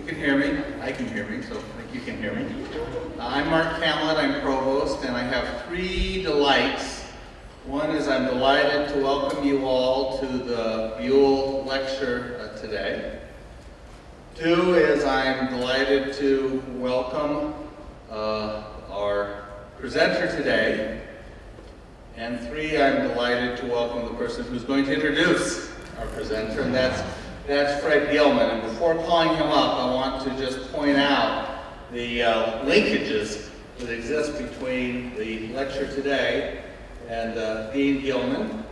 can hear me. I can hear me, so I think you can hear me. I'm Mark Hamlet, I'm provost, and I have three delights. One is I'm delighted to welcome you all to the Buhl Lecture today. Two is I'm delighted to welcome our presenter today. And three, I'm delighted to welcome the person who's going to introduce our presenter, and that's Fred Gilman. And before calling him up, I want to just point out the linkages that exist between the lecture today and Dean Gilman.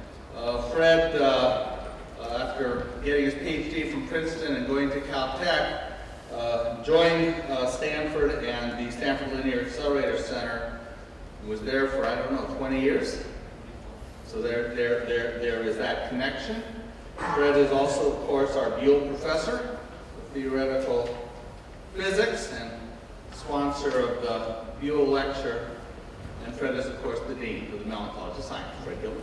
Fred, after getting his PhD from Princeton and going to Caltech, joined Stanford and the Stanford Linear Accelerator Center. He was there for, I don't know, 20 years. So there is that connection. Fred is also, of course, our Buhl Professor of Theoretical Physics and sponsor of the Buhl Lecture. And Fred is, of course, the Dean for the Mellon College of Science. Fred Gilman.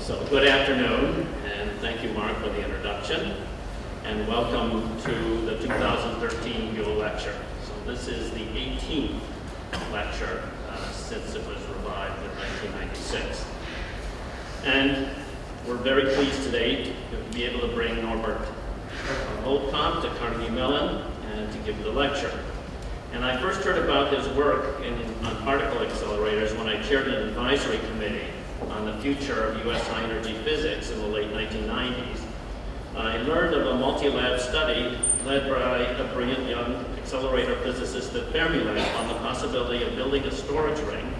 So good afternoon, and thank you, Mark, for the introduction. And welcome to the 2013 Buhl Lecture. So this is the 18th lecture since it was revived in 1996. And we're very pleased today to be able to bring Norbert Holtkamp to Carnegie Mellon and to give the lecture. And I first heard about his work on particle accelerators when I chaired an advisory committee on the future of U.S. high-energy physics in the late 1990s. I learned of a multi-lab study led by a brilliant young accelerator physicist at Fermilab on the possibility of building a storage ring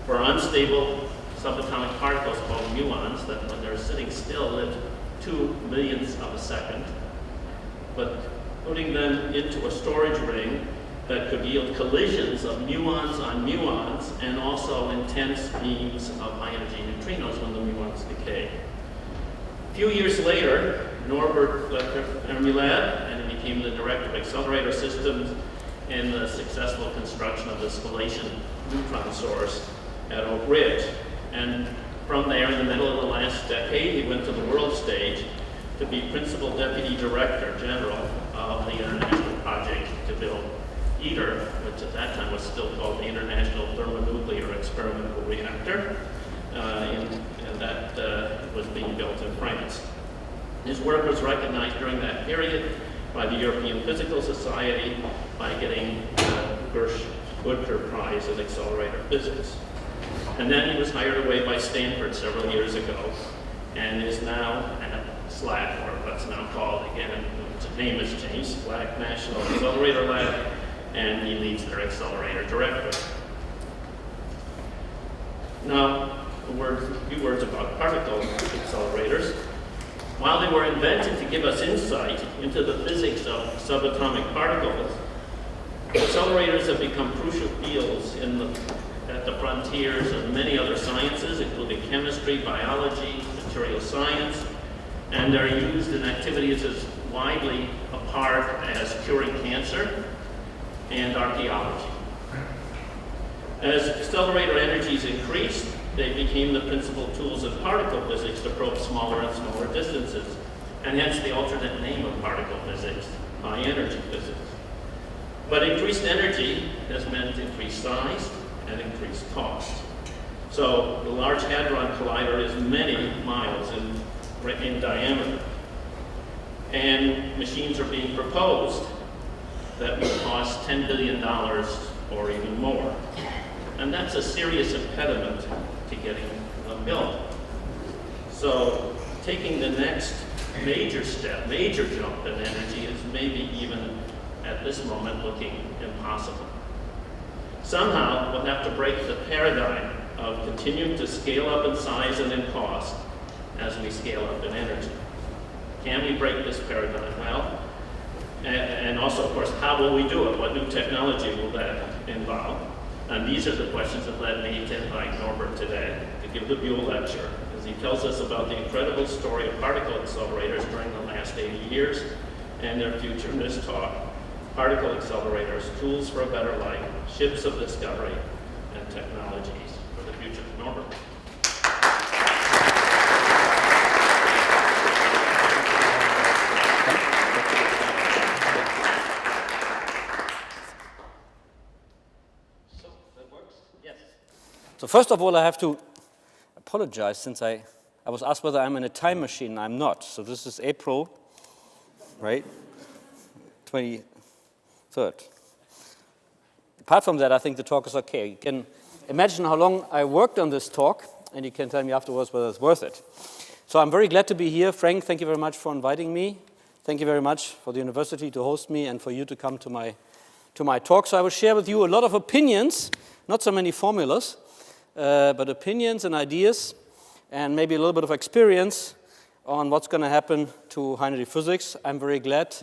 for unstable subatomic particles called muons that, when they're sitting still, live 2 millionths of a second, but putting them into a storage ring that could yield collisions of muons on muons and also intense beams of high-energy neutrinos when the muons decay. A few years later, Norbert left Fermilab and became the director of accelerator systems in the successful construction of the spallation neutron source at Oak Ridge. And from there, in the middle of the last decade, he went to the world stage to be principal deputy director general of the international project to build ITER, which at that time was still called the International Thermonuclear Experimental Reactor, and that was being built in France. His work was recognized during that period by the European Physical Society by getting the Gersh-Goodker Prize in Accelerator Physics. And then he was hired away by Stanford several years ago and is now at SLAC, or what's now called, again, its name has changed, SLAC National Accelerator Lab, and he leads their accelerator directorate. Now, a few words about particle accelerators. While they were invented to give us insight into the physics of subatomic particles, accelerators have become crucial fields at the frontiers of many other sciences, including chemistry, biology, material science, and they're used in activities as widely apart as curing cancer and archaeology. As accelerator energies increased, they became the principal tools of particle physics to probe smaller and smaller distances, and hence the alternate name of particle physics, high energy physics. But increased energy has meant increased size and increased cost. So the Large Hadron Collider is many miles in diameter, and machines are being proposed that will cost $10 billion or even more. And that's a serious impediment to getting them built. So taking the next major step, major jump in energy is maybe even at this moment looking impossible. Somehow we'll have to break the paradigm of continuing to scale up in size and in cost as we scale up in energy. Can we break this paradigm? Well, and also, of course, how will we do it? What new technology will that involve? And these are the questions that led me to invite Norbert today to give the Buhl Lecture, as he tells us about the incredible story of particle accelerators during the last 80 years and their future in this talk. particle accelerators, tools for a better life, ships of discovery, and technologies for the future. Norbert. So, that works? Yes. So first of all, I have to apologize since I was asked whether I'm in a time machine. I'm not. So this is April, right? 23rd. Apart from that, I think the talk is okay. You can imagine how long I worked on this talk, and you can tell me afterwards whether it's worth it. So I'm very glad to be here. Frank, thank you very much for inviting me. Thank you very much for the university to host me and for you to come to my talk. So I will share with you a lot of opinions, not so many formulas, but opinions and ideas, and maybe a little bit of experience on what's going to happen to high energy physics. I'm very glad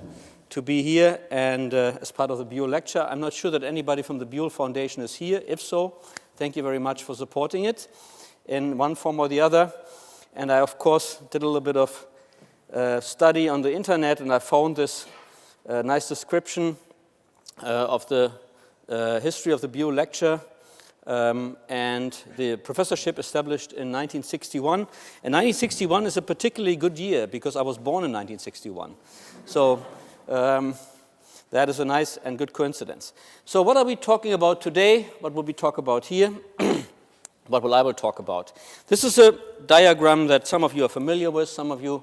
to be here and as part of the Buhl Lecture. I'm not sure that anybody from the Buhl Foundation is here. If so, thank you very much for supporting it in one form or the other. And I, of course, did a little bit of study on the internet, and I found this nice description of the history of the Buhl Lecture. And the professorship established in 1961. And 1961 is a particularly good year because I was born in 1961. So that is a nice and good coincidence. So what are we talking about today? What will we talk about here? What will I talk about? This is a diagram that some of you are familiar with, some of you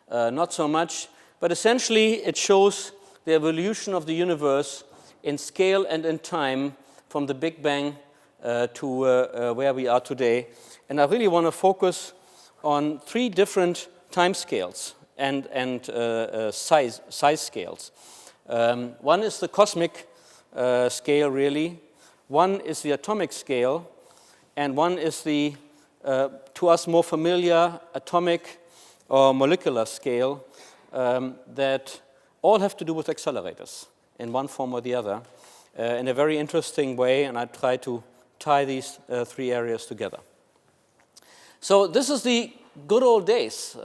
not so much. But essentially, it shows the evolution of the universe in scale and in time from the Big Bang to where we are today. And I really want to focus on three different time scales and size scales. One is the cosmic scale, really. One is the atomic scale. And one is the, to us, more familiar atomic or molecular scale that all have to do with accelerators in one form or the other in a very interesting way. And I try to tie these three areas together. So this is the good old days.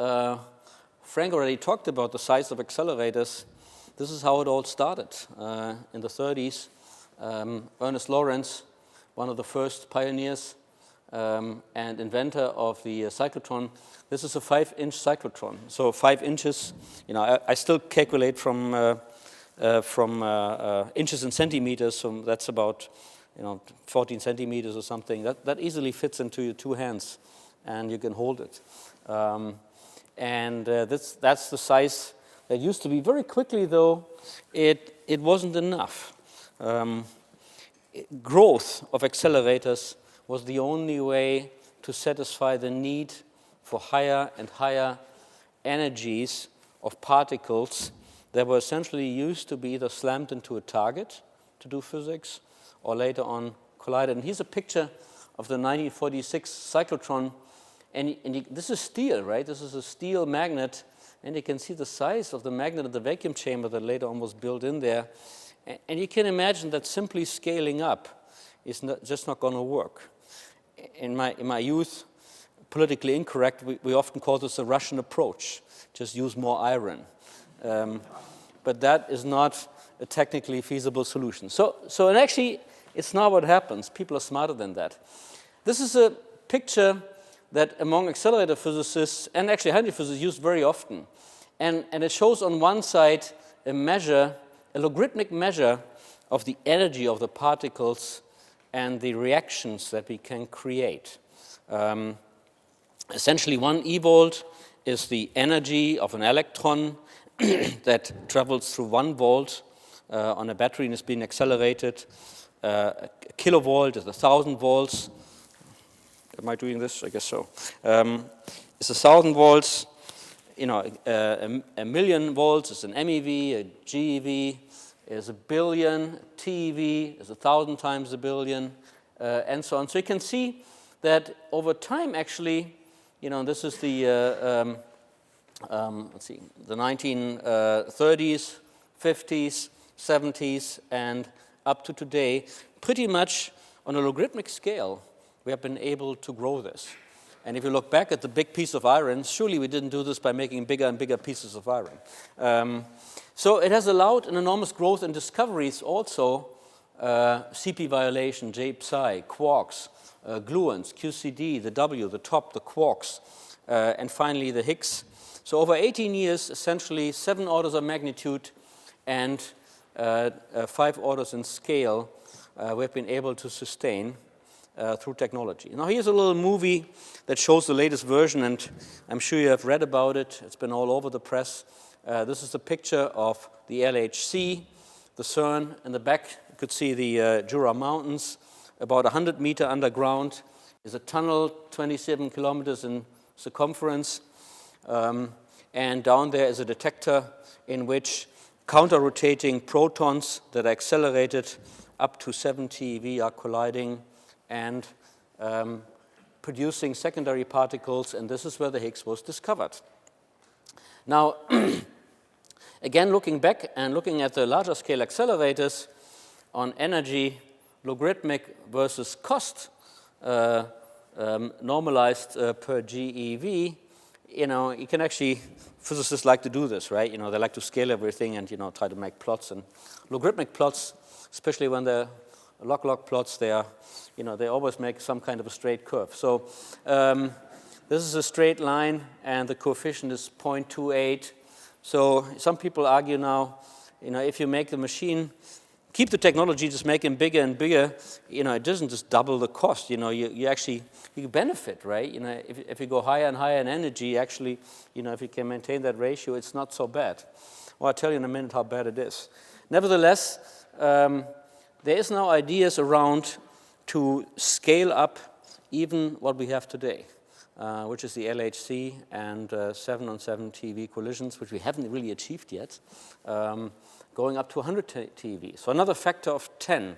Frank already talked about the size of accelerators. This is how it all started in the 30s. Ernest Lawrence, one of the first pioneers and inventor of the cyclotron. This is a 5-inch cyclotron. So 5 inches, you know, I still calculate from inches and centimeters. So that's about 14 centimeters or something. That easily fits into your two hands, and you can hold it. That's the size that used to be. Very quickly, though, it wasn't enough. Growth of accelerators was the only way to satisfy the need for higher and higher energies of particles that were essentially used to be either slammed into a target to do physics or later on collided. And here's a picture of the 1946 cyclotron. This is steel, right? This is a steel magnet. And you can see the size of the magnet of the vacuum chamber that later on was built in there. And you can imagine that simply scaling up is just not going to work. In my youth, politically incorrect, we often call this a Russian approach. Just use more iron. But that is not a technically feasible solution. And actually, it's not what happens. People are smarter than that. This is a picture that among accelerator physicists and actually high energy physicists used very often. And it shows on one side a logarithmic measure of the energy of the particles and the reactions that we can create. Essentially, 1 eVolt is the energy of an electron that travels through 1 volt on a battery and is being accelerated. A kilovolt is 1,000 volts. Am I doing this? I guess so. It's 1,000 volts. A million volts is an MeV, a GeV is a billion, TeV is 1,000 times a billion, and so on. So you can see that over time, actually, this is the the 1930s, 50s, 70s, and up to today, pretty much on a logarithmic scale, we have been able to grow this. And if you look back at the big piece of iron, surely we didn't do this by making bigger and bigger pieces of iron. So it has allowed an enormous growth in discoveries also, CP violation, J-psi, quarks, gluons, QCD, the W, the top, the quarks, and finally the Higgs. So over 18 years, essentially 7 orders of magnitude and 5 orders in scale we've been able to sustain through technology. Now here's a little movie that shows the latest version, and I'm sure you have read about it. It's been all over the press. This is a picture of the LHC, the CERN. In the back, you could see the Jura Mountains. About 100 meters underground is a tunnel, 27 kilometers in circumference. And down there is a detector in which counter-rotating protons that are accelerated up to 70 eV are colliding and producing secondary particles, and this is where the Higgs was discovered. Now, again, looking back and looking at the larger scale accelerators on energy, logarithmic versus cost, normalized per GeV, you can actually, physicists like to do this, right? They like to scale everything and, try to make plots. And logarithmic plots, especially when they're log plots, they are, they always make some kind of a straight curve. So this is a straight line, and the coefficient is 0.28. So some people argue now, if you make the machine, keep the technology, just make them bigger and bigger, it doesn't just double the cost. You actually benefit, right? If you go higher and higher in energy, actually, if you can maintain that ratio, it's not so bad. Well, I'll tell you in a minute how bad it is. Nevertheless, there is now ideas around to scale up even what we have today, which is the LHC and 7-on-7 TeV collisions, which we haven't really achieved yet, going up to 100 TeV. So another factor of 10,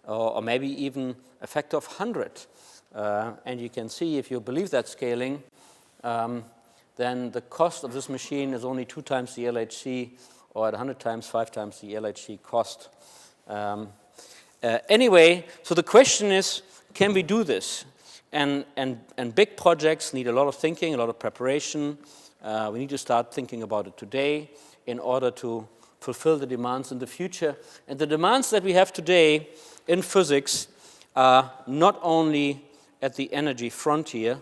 or maybe even a factor of 100. And you can see, if you believe that scaling, then the cost of this machine is only 2 times the LHC, or at 100 times, 5 times the LHC cost. Anyway, so the question is, can we do this? And big projects need a lot of thinking, a lot of preparation. We need to start thinking about it today in order to fulfill the demands in the future. And the demands that we have today in physics are not only at the energy frontier,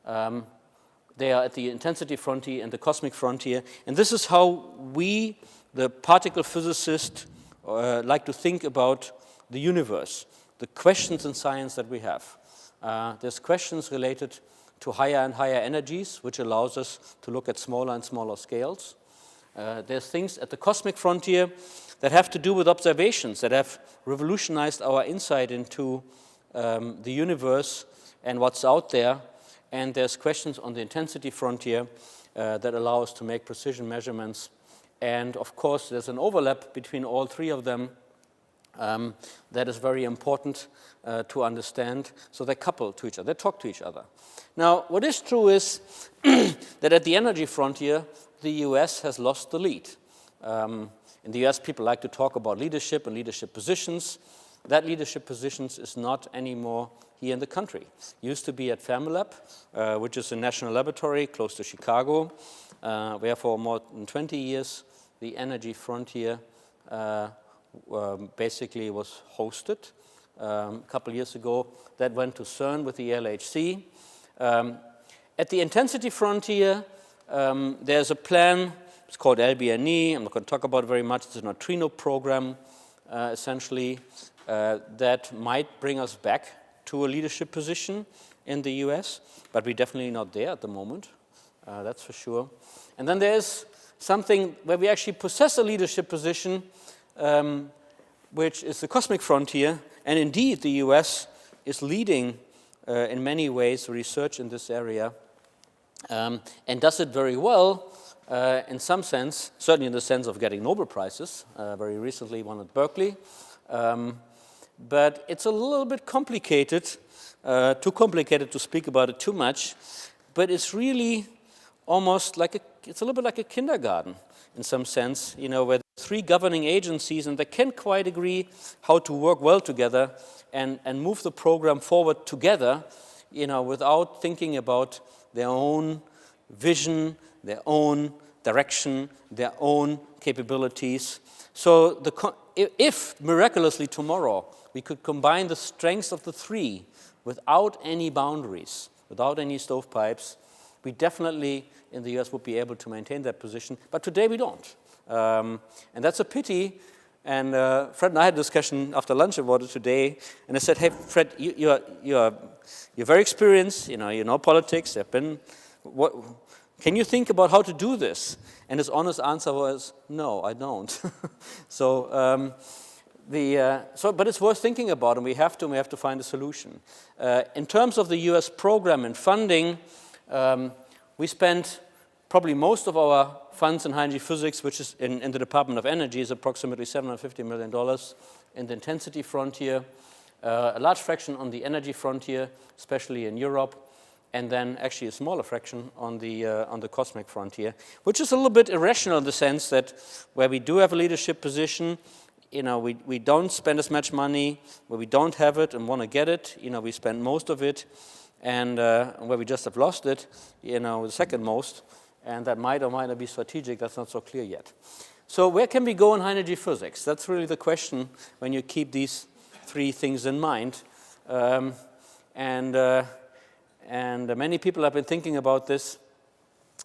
they are at the intensity frontier and the cosmic frontier. And this is how we, the particle physicists, like to think about the universe, the questions in science that we have. There's questions related to higher and higher energies, which allows us to look at smaller and smaller scales. There's things at the cosmic frontier that have to do with observations that have revolutionized our insight into the universe and what's out there. And there's questions on the intensity frontier that allow us to make precision measurements. And of course, there's an overlap between all three of them that is very important to understand. So they couple to each other, they talk to each other. Now, what is true is that at the energy frontier, the US has lost the lead. In the US, people like to talk about leadership and leadership positions. That leadership positions is not anymore here in the country. It used to be at Fermilab, which is a national laboratory close to Chicago, where for more than 20 years, the energy frontier basically was hosted. A couple years ago, that went to CERN with the LHC. At the intensity frontier, there's a plan, it's called LBNE, I'm not going to talk about it very much, it's a neutrino program, essentially, that might bring us back to a leadership position in the US, but we're definitely not there at the moment, that's for sure. And then there's something where we actually possess a leadership position, which is the cosmic frontier, and indeed the US is leading in many ways research in this area, and does it very well in some sense, certainly in the sense of getting Nobel Prizes, very recently one at Berkeley. But it's a little bit complicated, too complicated to speak about it too much, but it's really almost like it's a little bit like a kindergarten in some sense, where the 3 governing agencies, and they can't quite agree how to work well together and move the program forward together, without thinking about their own vision, their own direction, their own capabilities. So if miraculously tomorrow we could combine the strengths of the three without any boundaries, without any stovepipes, we definitely in the US would be able to maintain that position. But today we don't. And that's a pity. And Fred and I had a discussion after lunch about it today. And I said, hey, Fred, you're very experienced. You know politics. Can you think about how to do this? And his honest answer was, no, I don't. But it's worth thinking about, and we have to find a solution. In terms of the US program and funding, we spent probably most of our funds in high energy physics, which is in the Department of Energy, is approximately $750 million in the intensity frontier, a large fraction on the energy frontier, especially in Europe, and then actually a smaller fraction on the cosmic frontier, which is a little bit irrational in the sense that where we do have a leadership position, we don't spend as much money. Where we don't have it and want to get it, we spend most of it, and where we just have lost it, the second most, and that might or might not be strategic. That's not so clear yet. So where can we go in high energy physics? That's really the question when you keep these three things in mind. And many people have been thinking about this.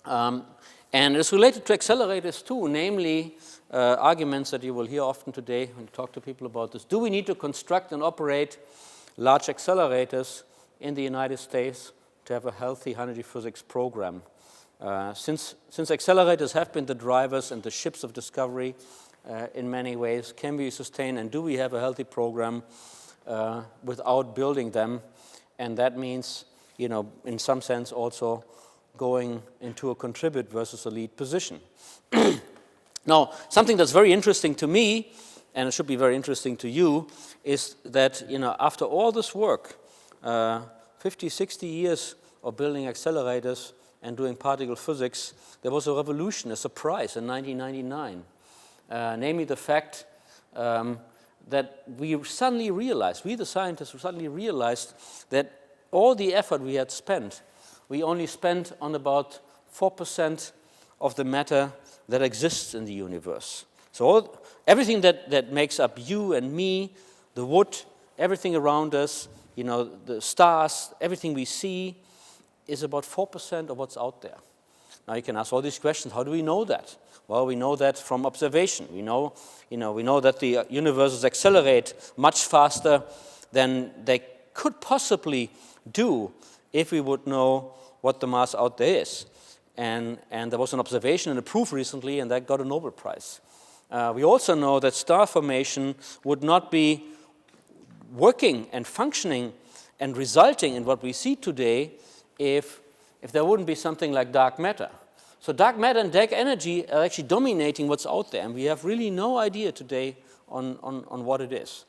And it's related to accelerators too, namely arguments that you will hear often today when you talk to people about this. Do we need to construct and operate large accelerators in the United States to have a healthy high energy physics program? Since accelerators have been the drivers and the ships of discovery in many ways, can we sustain and do we have a healthy program without building them? And that means, in some sense also going into a contribute versus a lead position. Now, something that's very interesting to me, and it should be very interesting to you, is that, after all this work, 50, 60 years of building accelerators and doing particle physics, there was a revolution, a surprise in 1999. Namely the fact that we suddenly realized, we the scientists suddenly realized that all the effort we had spent, we only spent on about 4% of the matter that exists in the universe. So everything that makes up you and me, the wood, everything around us, the stars, everything we see, is about 4% of what's out there. Now you can ask all these questions. How do we know that? Well, we know that from observation. We know that the universes accelerate much faster than they could possibly do if we would know what the mass out there is. And there was an observation and a proof recently, and that got a Nobel Prize. We also know that star formation would not be working and functioning and resulting in what we see today if there wouldn't be something like dark matter. So dark matter and dark energy are actually dominating what's out there, and we have really no idea today on what it is.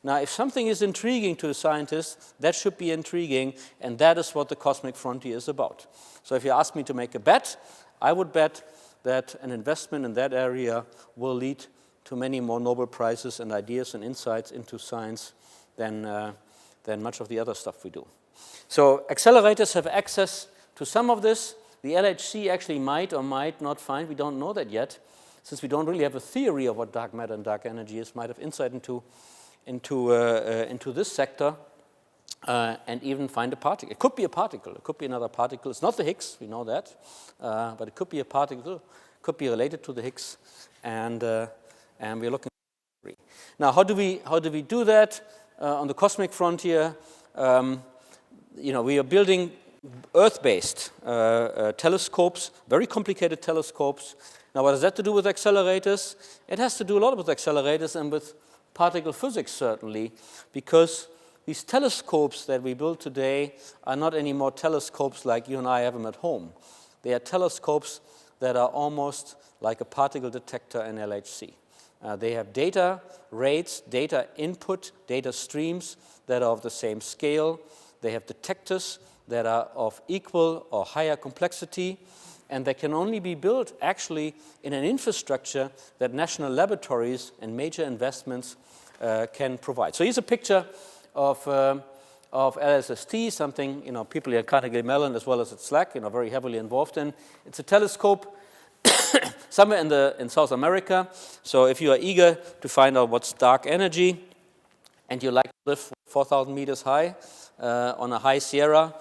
Now, if something is intriguing to a scientist, that should be intriguing, and that is what the cosmic frontier is about. So if you ask me to make a bet, I would bet that an investment in that area will lead to many more Nobel Prizes and ideas and insights into science than much of the other stuff we do. So accelerators have access to some of this. The LHC actually might or might not find, we don't know that yet, since we don't really have a theory of what dark matter and dark energy is, might have insight into this sector and even find a particle. It could be a particle. It could be another particle. It's not the Higgs, we know that, but it could be a particle, could be related to the Higgs, and we're looking at it. Now, how do we do that on the cosmic frontier? We are building Earth-based telescopes, very complicated telescopes. Now, what does that have to do with accelerators? It has to do a lot with accelerators and with particle physics, certainly, because these telescopes that we build today are not anymore telescopes like you and I have them at home. They are telescopes that are almost like a particle detector in LHC. They have data rates, data input, data streams that are of the same scale. They have detectors that are of equal or higher complexity, and they can only be built actually in an infrastructure that national laboratories and major investments can provide. So here's a picture of LSST, something people here at Carnegie Mellon as well as at SLAC, very heavily involved in. It's a telescope somewhere in South America. So if you are eager to find out what's dark energy, and you like to live 4,000 meters high on a high Sierra,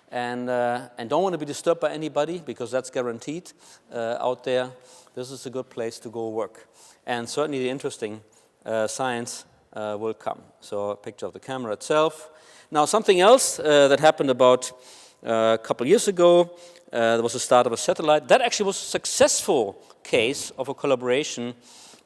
and don't want to be disturbed by anybody, because that's guaranteed out there, this is a good place to go work. And certainly the interesting science will come. So a picture of the camera itself. Now something else that happened about a couple years ago, there was the start of a satellite. That actually was a successful case of a collaboration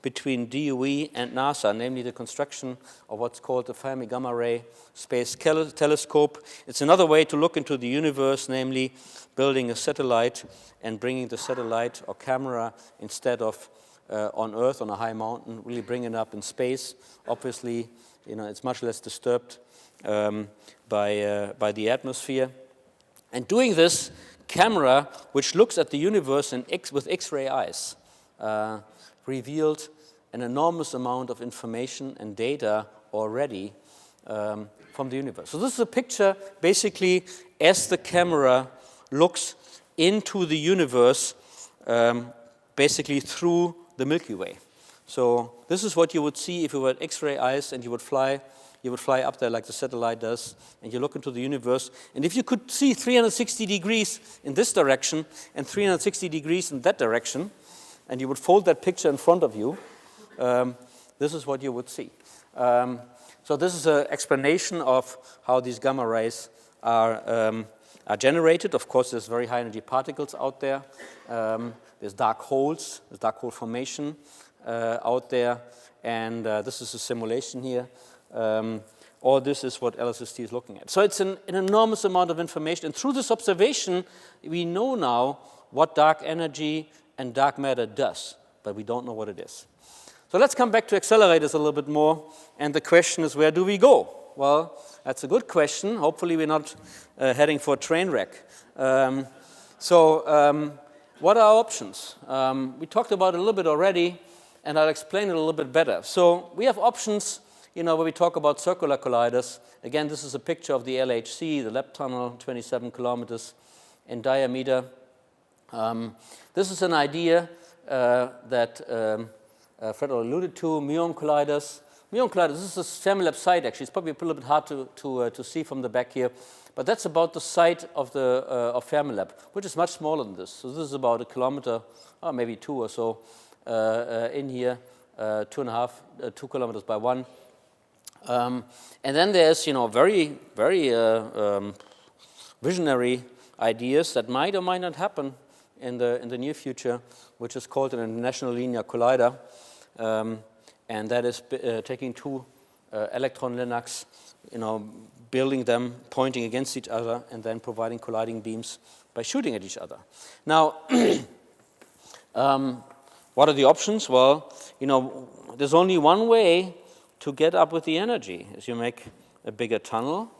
between DOE and NASA, namely the construction of what's called the Fermi Gamma Ray Space Telescope. It's another way to look into the universe, namely building a satellite and bringing the satellite or camera instead of on Earth on a high mountain, really bringing it up in space. Obviously, it's much less disturbed by the atmosphere. And doing this camera, which looks at the universe with X-ray eyes, revealed an enormous amount of information and data already from the universe. So this is a picture, basically, as the camera looks into the universe, basically through the Milky Way. So this is what you would see if you had X-ray eyes and you would fly up there like the satellite does, and you look into the universe. And if you could see 360 degrees in this direction and 360 degrees in that direction, and you would fold that picture in front of you, this is what you would see. So this is an explanation of how these gamma rays are generated. Of course, there's very high energy particles out there. There's dark holes, there's dark hole formation out there, and this is a simulation here. All this is what LSST is looking at. So it's an enormous amount of information, and through this observation, we know now what dark energy and dark matter does, but we don't know what it is. So let's come back to accelerators a little bit more, and the question is, where do we go? Well, that's a good question. Hopefully we're not heading for a train wreck. What are our options? We talked about it a little bit already, and I'll explain it a little bit better. So we have options, where we talk about circular colliders. Again, this is a picture of the LHC, the lab tunnel, 27 kilometers in diameter. This is an idea that Fred alluded to, muon colliders. Muon colliders, this is a Fermilab site actually. It's probably a little bit hard to see from the back here, but that's about the site of Fermilab, which is much smaller than this. So this is about a kilometer, or maybe 2 or so, in here, 2.5, 2 kilometers by 1. And then there's, very, very visionary ideas that might or might not happen in the near future, which is called an international linear collider, and that is taking 2 electron linacs, building them, pointing against each other, and then providing colliding beams by shooting at each other. Now, what are the options? Well, there's only one way to get up with the energy, is you make a bigger tunnel,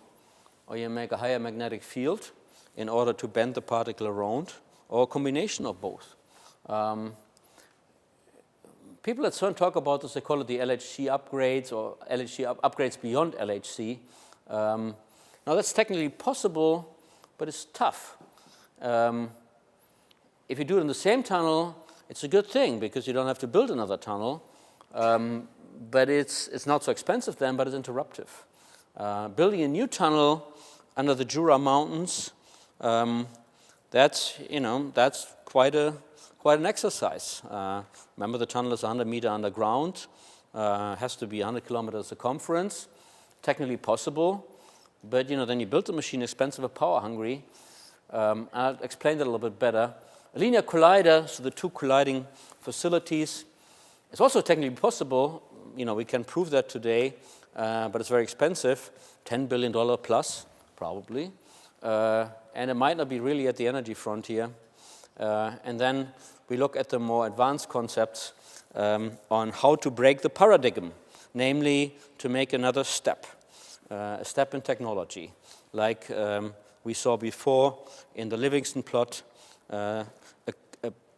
or you make a higher magnetic field in order to bend the particle around, or a combination of both. People at CERN talk about this, they call it the LHC upgrades, or LHC upgrades beyond LHC. Now that's technically possible, but it's tough. If you do it in the same tunnel, it's a good thing, because you don't have to build another tunnel. But it's not so expensive then, but it's interruptive. Building a new tunnel under the Jura Mountains, that's quite an exercise. Remember, the tunnel is 100 meters underground, has to be 100 kilometers circumference, technically possible, but then you build the machine expensive and power hungry. I'll explain that a little bit better. A linear collider, so the 2 colliding facilities, it's also technically possible. We can prove that today, but it's very expensive, $10 billion plus, probably. And it might not be really at the energy frontier. And then we look at the more advanced concepts on how to break the paradigm, namely to make another step, a step in technology, like we saw before in the Livingston plot,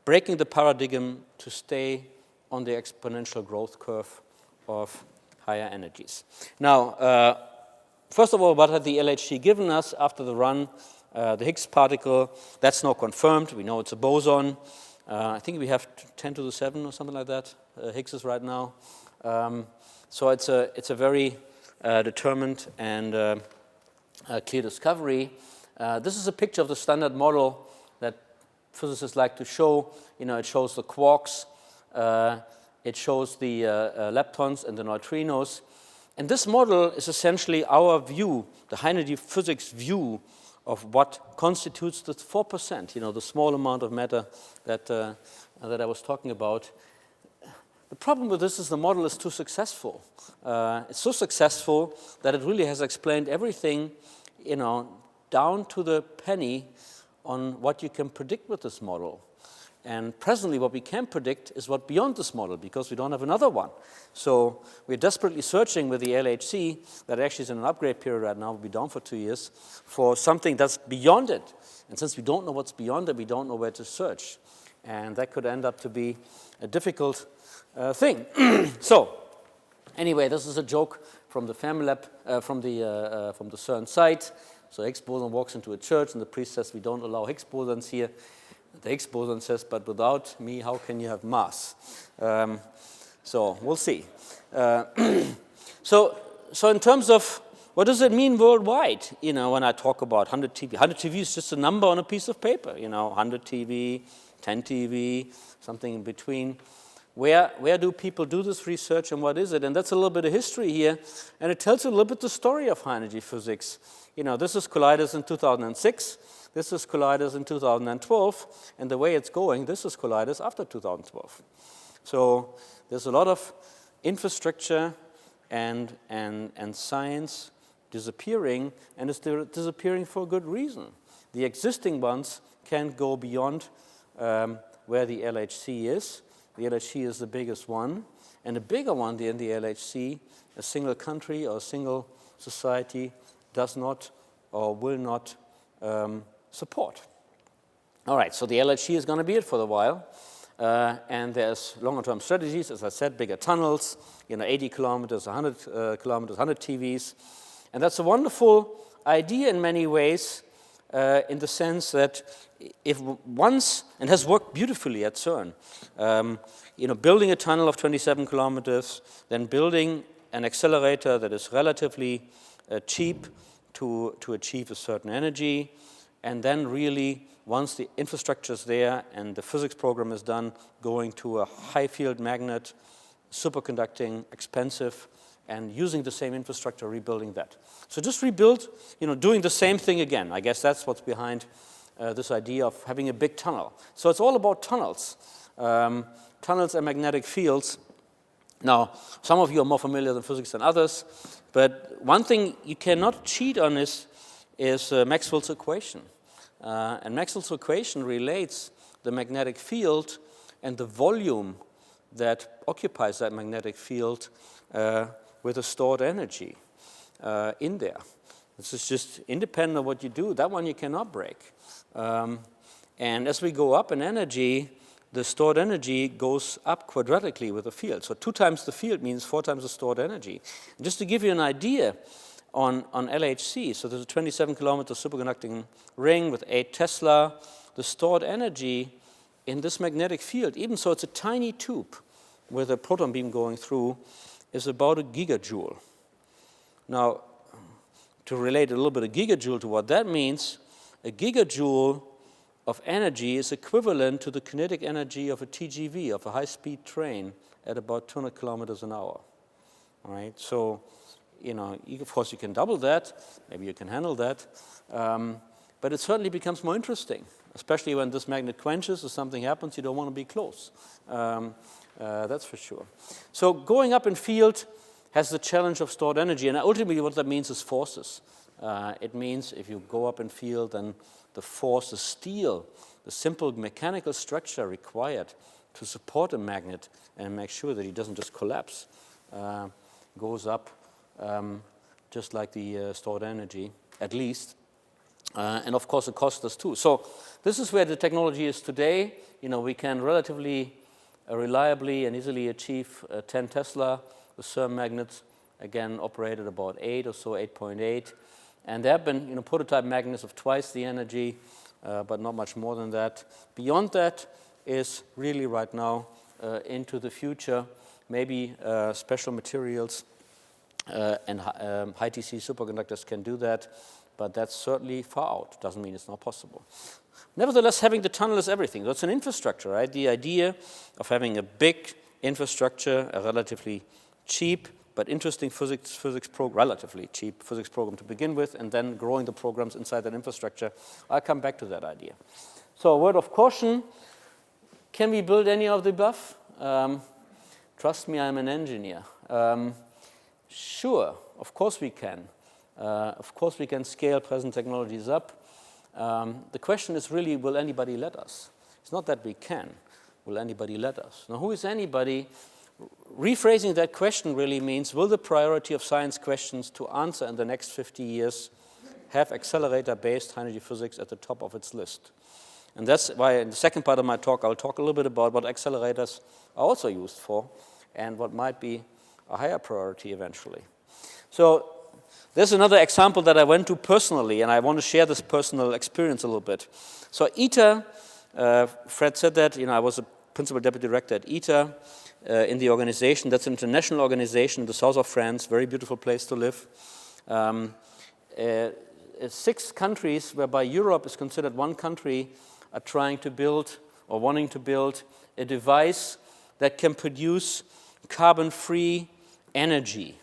breaking the paradigm to stay on the exponential growth curve of higher energies. Now, first of all, what had the LHC given us after the run The Higgs particle, that's now confirmed. We know it's a boson. I think we have 10 to the 7 or something like that, Higgses right now. So it's a very determined and clear discovery. This is a picture of the standard model that physicists like to show. It shows the quarks, it shows the leptons and the neutrinos. And this model is essentially our view, the high-energy physics view of what constitutes the 4%, the small amount of matter that I was talking about. The problem with this is the model is too successful. It's so successful that it really has explained everything, down to the penny on what you can predict with this model. And presently what we can predict is what beyond this model, because we don't have another one. So we're desperately searching with the LHC, that actually is in an upgrade period right now, will be down for 2 years, for something that's beyond it. And since we don't know what's beyond it, we don't know where to search. And that could end up to be a difficult thing. So anyway, this is a joke from the Fermilab, from the CERN site. So Higgs boson walks into a church, and the priest says, we don't allow Higgs bosons here. The Higgs boson says, but without me, how can you have mass? So we'll see. So in terms of what does it mean worldwide? When I talk about 100 TV, 100 TV is just a number on a piece of paper. 100 TV, 10 TV, something in between. Where do people do this research, and what is it? And that's a little bit of history here, and it tells you a little bit the story of high-energy physics. This is Colliders in 2006. This is Colliders in 2012, and the way it's going, this is Colliders after 2012. So there's a lot of infrastructure and science disappearing, and it's disappearing for a good reason. The existing ones can't go beyond where the LHC is. The LHC is the biggest one, and the bigger one than the LHC, a single country or a single society does not or will not support. All right, so the LHC is going to be it for a while, and there's longer-term strategies, as I said, bigger tunnels, 80 kilometers, 100 kilometers, 100 TVs, and that's a wonderful idea in many ways, in the sense that if once, and has worked beautifully at CERN, building a tunnel of 27 kilometers, then building an accelerator that is relatively cheap to achieve a certain energy, and then really, once the infrastructure is there and the physics program is done, going to a high field magnet, superconducting, expensive, and using the same infrastructure, rebuilding that. So just rebuild, doing the same thing again. I guess that's what's behind this idea of having a big tunnel. So it's all about tunnels. Tunnels and magnetic fields. Now, some of you are more familiar with physics than others, but one thing you cannot cheat on is Maxwell's equation. And Maxwell's equation relates the magnetic field and the volume that occupies that magnetic field with the stored energy in there. This is just independent of what you do. That one you cannot break. And as we go up in energy, the stored energy goes up quadratically with the field. So 2 times the field means 4 times the stored energy. And just to give you an idea on LHC, so there's a 27-kilometer superconducting ring with 8 Tesla. The stored energy in this magnetic field, even so it's a tiny tube with a proton beam going through, is about a gigajoule. Now, to relate a little bit of gigajoule to what that means, a gigajoule of energy is equivalent to the kinetic energy of a TGV, of a high-speed train, at about 200 kilometers an hour. All right, so, of course you can double that, maybe you can handle that, but it certainly becomes more interesting, especially when this magnet quenches or something happens, you don't want to be close. That's for sure. So going up in field has the challenge of stored energy, and ultimately what that means is forces. It means if you go up in field, then the force, the steel, the simple mechanical structure required to support a magnet and make sure that it doesn't just collapse, goes up just like the stored energy, at least. And of course, the cost does too. So this is where the technology is today. We can relatively reliably and easily achieve 10 Tesla with CERN magnets, again, operate at about 8 or so, 8.8. And there have been prototype magnets of twice the energy, but not much more than that. Beyond that is really right now into the future, maybe special materials and high TC superconductors can do that, but that's certainly far out. Doesn't mean it's not possible. Nevertheless, having the tunnel is everything. So it's an infrastructure, right? The idea of having a big infrastructure, a relatively cheap but interesting relatively cheap physics program to begin with, and then growing the programs inside that infrastructure. I'll come back to that idea. So a word of caution, can we build any of the above? Trust me, I'm an engineer. Sure, of course we can. Of course we can scale present technologies up. The question is really, will anybody let us? It's not that we can. Will anybody let us? Now, who is anybody? Rephrasing that question really means, will the priority of science questions to answer in the next 50 years have accelerator-based high-energy physics at the top of its list? And that's why in the second part of my talk, I'll talk a little bit about what accelerators are also used for and what might be a higher priority eventually. So there's another example that I went to personally, and I want to share this personal experience a little bit. So ITER, Fred said that, I was a principal deputy director at ITER in the organization. That's an international organization in the south of France, very beautiful place to live. 6 countries, whereby Europe is considered one country, are trying to build or wanting to build a device that can produce carbon-free energy.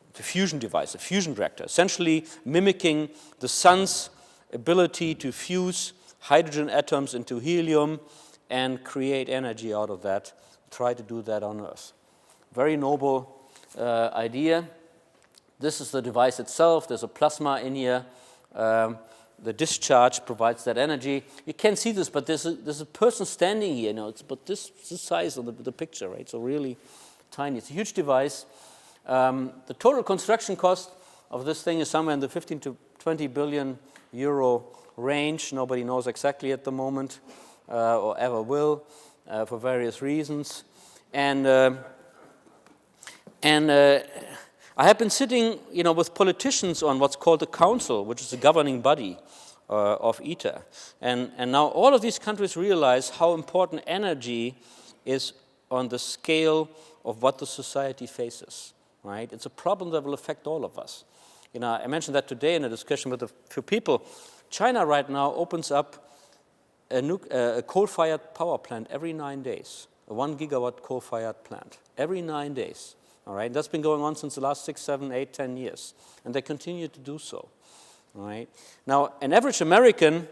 It's a fusion device, a fusion reactor, essentially mimicking the sun's ability to fuse hydrogen atoms into helium and create energy out of that. Try to do that on Earth. Very noble idea. This is the device itself. There's a plasma in here. The discharge provides that energy. You can't see this, but there's a person standing here. It's about this size of the picture, right? So really tiny. It's a huge device. The total construction cost of this thing is somewhere in the 15 to 20 billion euro range. Nobody knows exactly at the moment or ever will for various reasons. And I have been sitting, with politicians on what's called the Council, which is the governing body of ITER. And now all of these countries realize how important energy is on the scale of what the society faces, right? It's a problem that will affect all of us. I mentioned that today in a discussion with a few people. China right now opens up a coal-fired power plant every 9 days, a 1 gigawatt coal-fired plant, every 9 days. All right, that's been going on since the last 6, 7, 8, 10 years, and they continue to do so. All right. Now, an average American,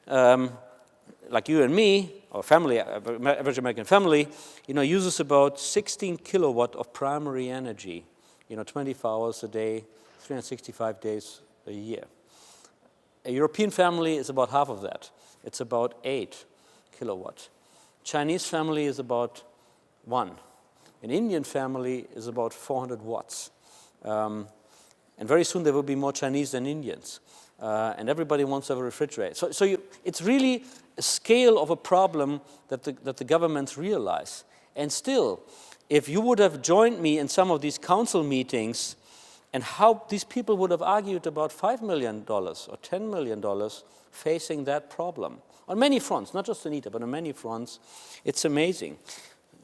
like you and me, or family, average American family, uses about 16 kilowatt of primary energy, 24 hours a day, 365 days a year. A European family is about half of that. It's about 8 kilowatt. Chinese family is about 1. An Indian family is about 400 watts. And very soon there will be more Chinese than Indians. And everybody wants to have a refrigerator. So it's really a scale of a problem that the governments realize. And still, if you would have joined me in some of these council meetings and how these people would have argued about $5 million or $10 million facing that problem on many fronts, not just in ITER, but on many fronts, it's amazing.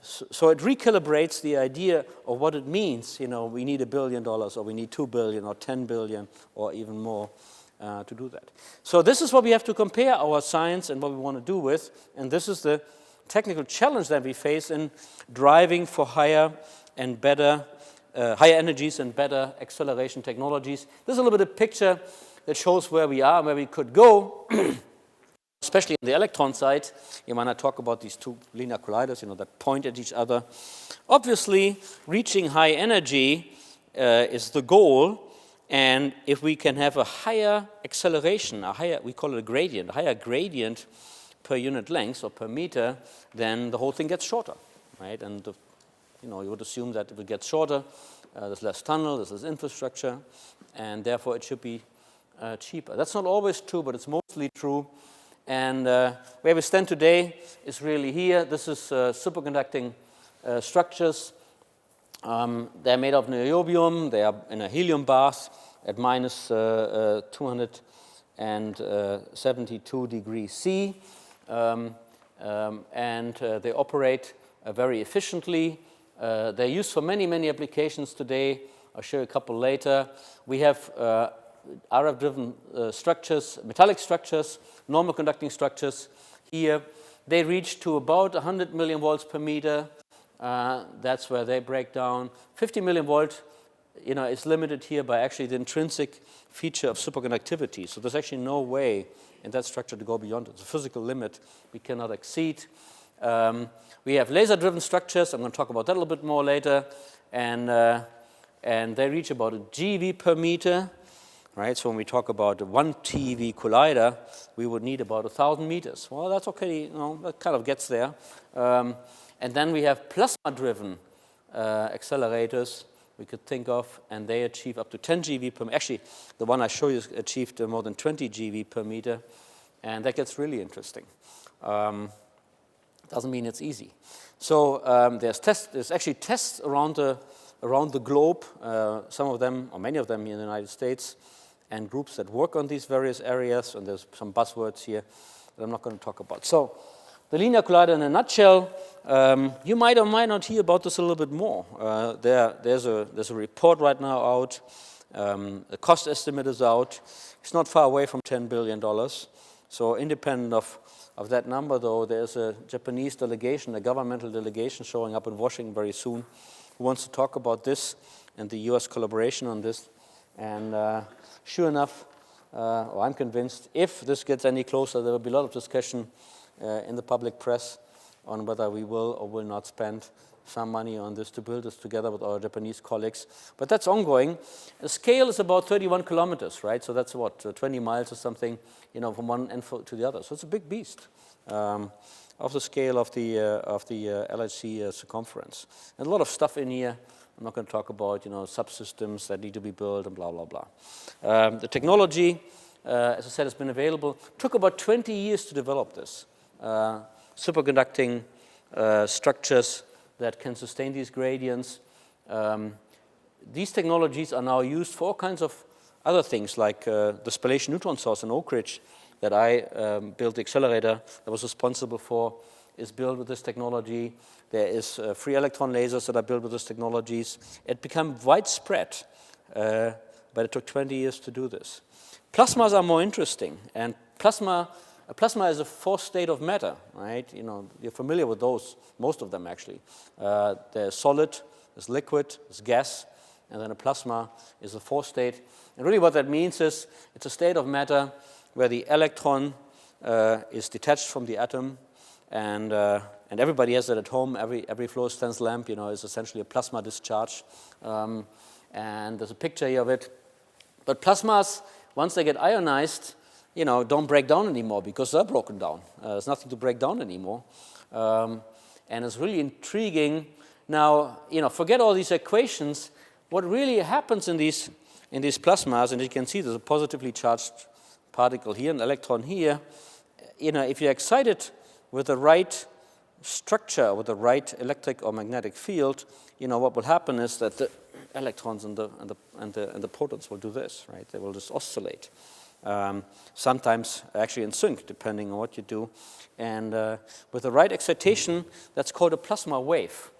So it recalibrates the idea of what it means, we need $1 billion or we need $2 billion or 10 billion or even more to do that. So this is what we have to compare our science and what we want to do with, and this is the technical challenge that we face in driving for higher and better, higher energies and better acceleration technologies. This is a little bit of a picture that shows where we are, where we could go. Especially on the electron side, when I talk about these two linear colliders, that point at each other. Obviously, reaching high energy is the goal, and if we can have a higher acceleration, we call it a higher gradient per unit length or per meter, then the whole thing gets shorter, right? And you would assume that if it gets shorter, there's less tunnel, there's less infrastructure, and therefore it should be cheaper. That's not always true, but it's mostly true. And where we stand today is really here. This is superconducting structures. They're made of niobium. They are in a helium bath. at minus 272 degrees C, and they operate very efficiently. They're used for many, many applications today. I'll show you a couple later. We have RF-driven structures, metallic structures, normal conducting structures here. They reach to about 100 million volts per meter. That's where they break down. 50 million volt, is limited here by actually the intrinsic feature of superconductivity. So there's actually no way in that structure to go beyond it. It's a physical limit we cannot exceed. We have laser-driven structures. I'm going to talk about that a little bit more later. And they reach about a GeV per meter. Right, so when we talk about a 1 TeV collider, we would need about 1,000 meters. Well, that's okay, that kind of gets there. And then we have plasma-driven accelerators we could think of, and they achieve up to 10 GeV per meter. Actually, the one I show you achieved more than 20 GeV per meter, and that gets really interesting. Doesn't mean it's easy. So there's actually tests around the globe, some of them, or many of them in the United States, and groups that work on these various areas, and there's some buzzwords here that I'm not going to talk about. So the linear collider in a nutshell, you might or might not hear about this a little bit more. There's a report right now out. The cost estimate is out. It's not far away from $10 billion. So independent of that number, though, there's a Japanese delegation, a governmental delegation showing up in Washington very soon who wants to talk about this and the U.S. collaboration on this. And sure enough, I'm convinced, if this gets any closer, there will be a lot of discussion in the public press on whether we will or will not spend some money on this to build this together with our Japanese colleagues. But that's ongoing. The scale is about 31 kilometers, right? So that's what, 20 miles or something, from one end to the other. So it's a big beast of the scale of the LHC circumference. And a lot of stuff in here. I'm not going to talk about, subsystems that need to be built and blah, blah, blah. The technology, as I said, has been available. Took about 20 years to develop this. Superconducting structures that can sustain these gradients. These technologies are now used for all kinds of other things, like the spallation neutron source in Oak Ridge that I built the accelerator that was responsible for is built with this technology. There is free electron lasers that are built with these technologies. It became widespread, but it took 20 years to do this. Plasmas are more interesting, and a plasma is a fourth state of matter, right? You're familiar with those, most of them actually. There's solid, there's liquid, there's gas, and then a plasma is the fourth state. And really what that means is it's a state of matter where the electron is detached from the atom, and everybody has that at home. Every fluorescence lamp, is essentially a plasma discharge. And there's a picture here of it. But plasmas, once they get ionized, don't break down anymore because they're broken down. There's nothing to break down anymore. And it's really intriguing. Now, forget all these equations. What really happens in these plasmas, and you can see there's a positively charged particle here, an electron here. If you're excited with the right structure, with the right electric or magnetic field, what will happen is that the electrons and the protons will do this, right? They will just oscillate. Sometimes actually in sync, depending on what you do. And with the right excitation, that's called a plasma wave.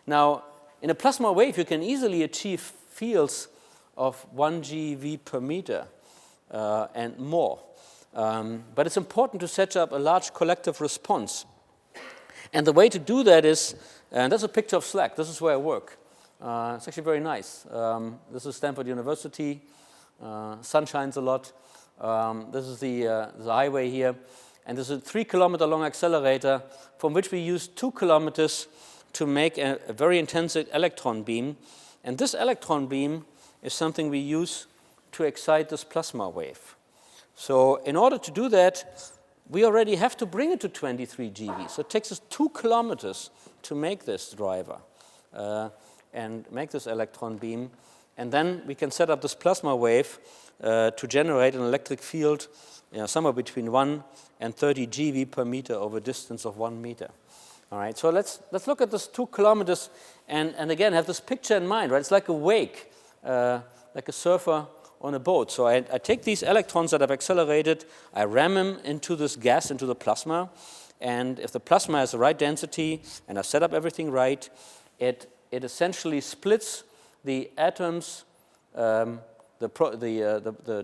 Now, in a plasma wave, you can easily achieve fields of 1 GeV per meter and more. But it's important to set up a large collective response. And the way to do that is, and that's a picture of SLAC. This is where I work. It's actually very nice. This is Stanford University. Sun shines a lot. This is the highway here. And there's a 3-kilometer long accelerator from which we use 2 kilometers to make a very intensive electron beam. And this electron beam is something we use to excite this plasma wave. So in order to do that, we already have to bring it to 23 GeV. So it takes us 2 kilometers to make this driver and make this electron beam. And then we can set up this plasma wave to generate an electric field somewhere between 1 and 30 GeV per meter over a distance of 1 meter. All right, so let's look at this 2 kilometers and again have this picture in mind, right? It's like a wake, like a surfer on a boat. So I take these electrons that I've accelerated, I ram them into this gas, into the plasma, and if the plasma has the right density and I set up everything right, it essentially splits the atoms, the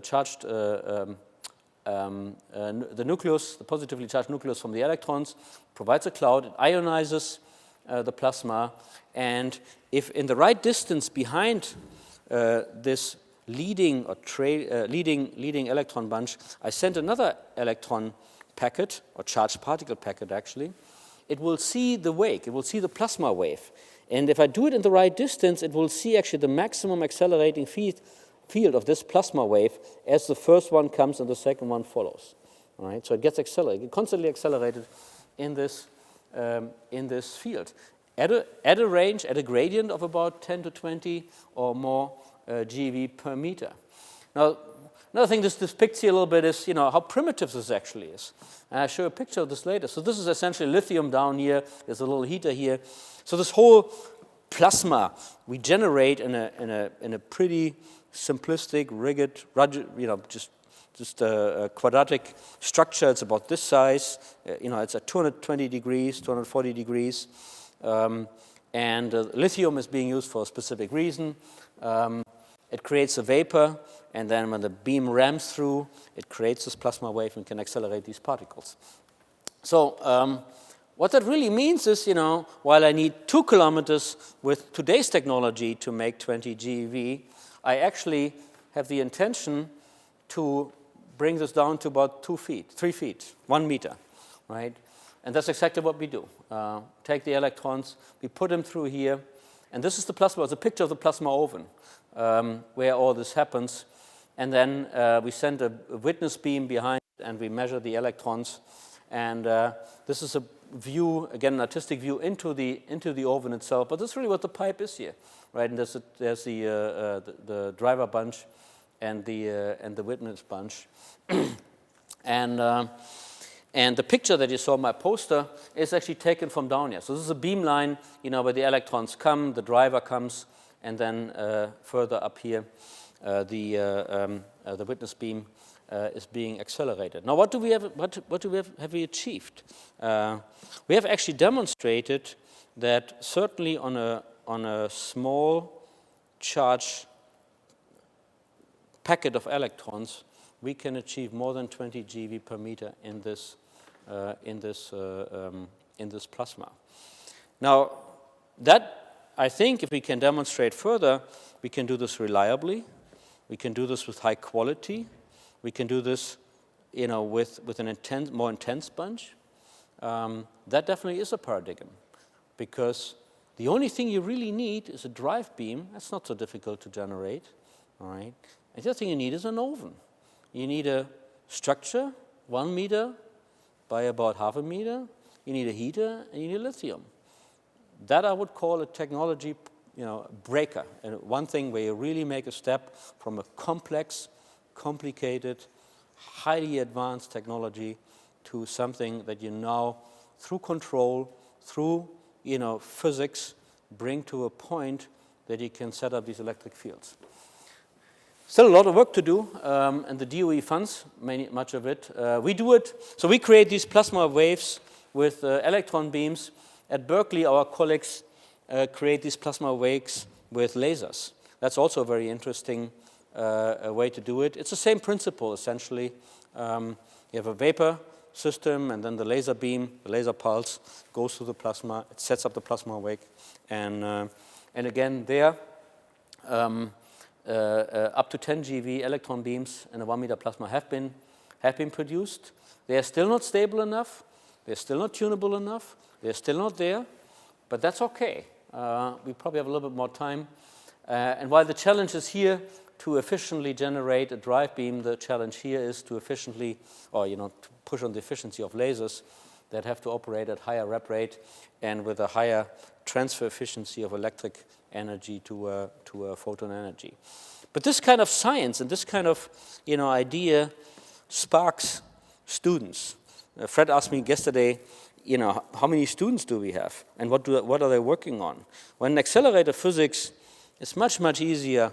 charged, the nucleus, the positively charged nucleus from the electrons, provides a cloud, it ionizes the plasma, and if in the right distance behind this leading electron bunch, I send another electron packet, or charged particle packet actually, it will see the wake, it will see the plasma wave. And if I do it in the right distance, it will see actually the maximum accelerating field of this plasma wave as the first one comes and the second one follows. All right? So it gets accelerated, constantly accelerated in this field. At a range, at a gradient of about 10 to 20 or more GeV per meter. Now, another thing this depicts here a little bit is, how primitive this actually is. And I'll show a picture of this later. So this is essentially lithium down here. There's a little heater here. So this whole plasma we generate in a pretty simplistic, rigid, just a quadratic structure. It's about this size. It's at 220 degrees, 240 degrees. And lithium is being used for a specific reason. It creates a vapor, and then when the beam rams through, it creates this plasma wave and can accelerate these particles. So what that really means is, while I need 2 kilometers with today's technology to make 20 GeV, I actually have the intention to bring this down to about 2 feet, 3 feet, 1 meter, right? And that's exactly what we do. Take the electrons, we put them through here, and this is the plasma, it's a picture of the plasma oven where all this happens. And then we send a witness beam behind and we measure the electrons. And this is a view, again, an artistic view into the oven itself. But that's really what the pipe is here, right? And there's the driver bunch and the witness bunch. And the picture that you saw in my poster is actually taken from down here. So this is a beam line, where the electrons come, the driver comes, and then further up here, the witness beam is being accelerated. Now, what do we have we achieved? We have actually demonstrated that certainly on a small charge packet of electrons, we can achieve more than 20 GeV per meter in this plasma. Now, that I think if we can demonstrate further, we can do this reliably. We can do this with high quality. We can do this, with an more intense bunch. That definitely is a paradigm, because the only thing you really need is a drive beam. That's not so difficult to generate, all right? And the other thing you need is an oven. You need a structure, 1 meter by about half a meter. You need a heater, and you need lithium. That I would call a technology, breaker. And one thing where you really make a step from a complex, complicated, highly advanced technology to something that you now, through control, through physics, bring to a point that you can set up these electric fields. Still a lot of work to do, and the DOE funds much of it. We do it, so we create these plasma waves with electron beams. At Berkeley, our colleagues create these plasma waves with lasers. That's also a very interesting way to do it. It's the same principle, essentially. You have a vapor system, and then the laser beam, the laser pulse, goes through the plasma. It sets up the plasma wake. And again, there, up to 10 GeV electron beams in a 1 meter plasma have been produced. They are still not stable enough. They're still not tunable enough. They're still not there, but that's okay. We probably have a little bit more time. And while the challenge is here to efficiently generate a drive beam, the challenge here is to efficiently, to push on the efficiency of lasers that have to operate at higher rep rate and with a higher transfer efficiency of electric energy to photon energy. But this kind of science and this kind of idea sparks students. Fred asked me yesterday, how many students do we have, and what are they working on? When accelerator physics is much, much easier,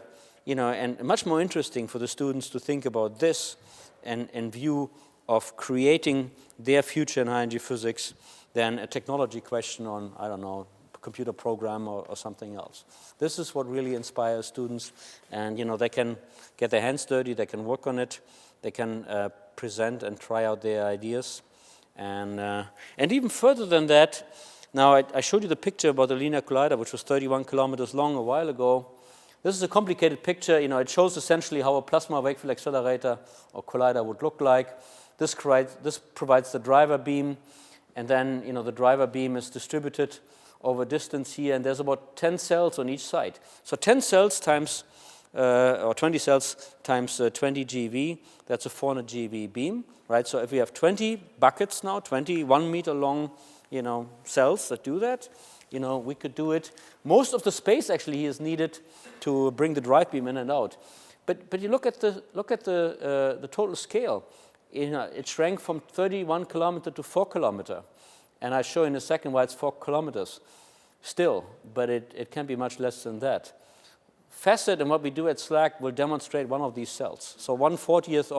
and much more interesting for the students to think about this in view of creating their future in high energy physics than a technology question on, I don't know, computer program or something else. This is what really inspires students, and they can get their hands dirty, they can work on it, they can present and try out their ideas, and even further than that. Now I showed you the picture about the linear collider, which was 31 kilometers long a while ago. This is a complicated picture. It shows essentially how a plasma wakefield accelerator or collider would look like. This provides the driver beam, and then the driver beam is distributed over distance here, and there's about 10 cells on each side. So 10 cells times, or 20 cells times 20 GeV, that's a 400 GeV beam, right? So if we have 20 buckets now, 20 1 meter long, cells that do that, we could do it. Most of the space actually is needed to bring the drive beam in and out. But you look at the total scale. It shrank from 31 kilometer to 4 kilometer. And I'll show in a second why it's 4 kilometers still, but it can be much less than that. Facet and what we do at SLAC will demonstrate one of these cells. So 1/40th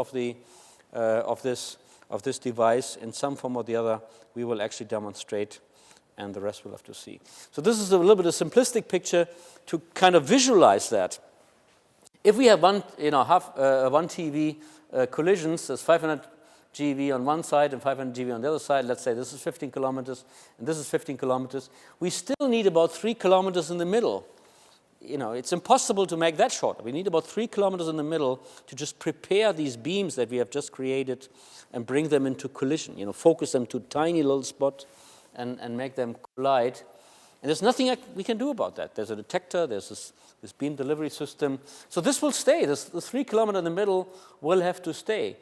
of this device, in some form or the other, we will actually demonstrate, and the rest we'll have to see. So this is a little bit a simplistic picture to kind of visualize that. If we have one TeV collisions, there's 500 GeV on one side and 500 GeV on the other side. Let's say this is 15 kilometers and this is 15 kilometers. We still need about 3 kilometers in the middle. It's impossible to make that short. We need about 3 kilometers in the middle to just prepare these beams that we have just created and bring them into collision. Focus them to a tiny little spot and make them collide. And there's nothing we can do about that. There's a detector, there's this beam delivery system. So this will stay. The 3 kilometer in the middle will have to stay.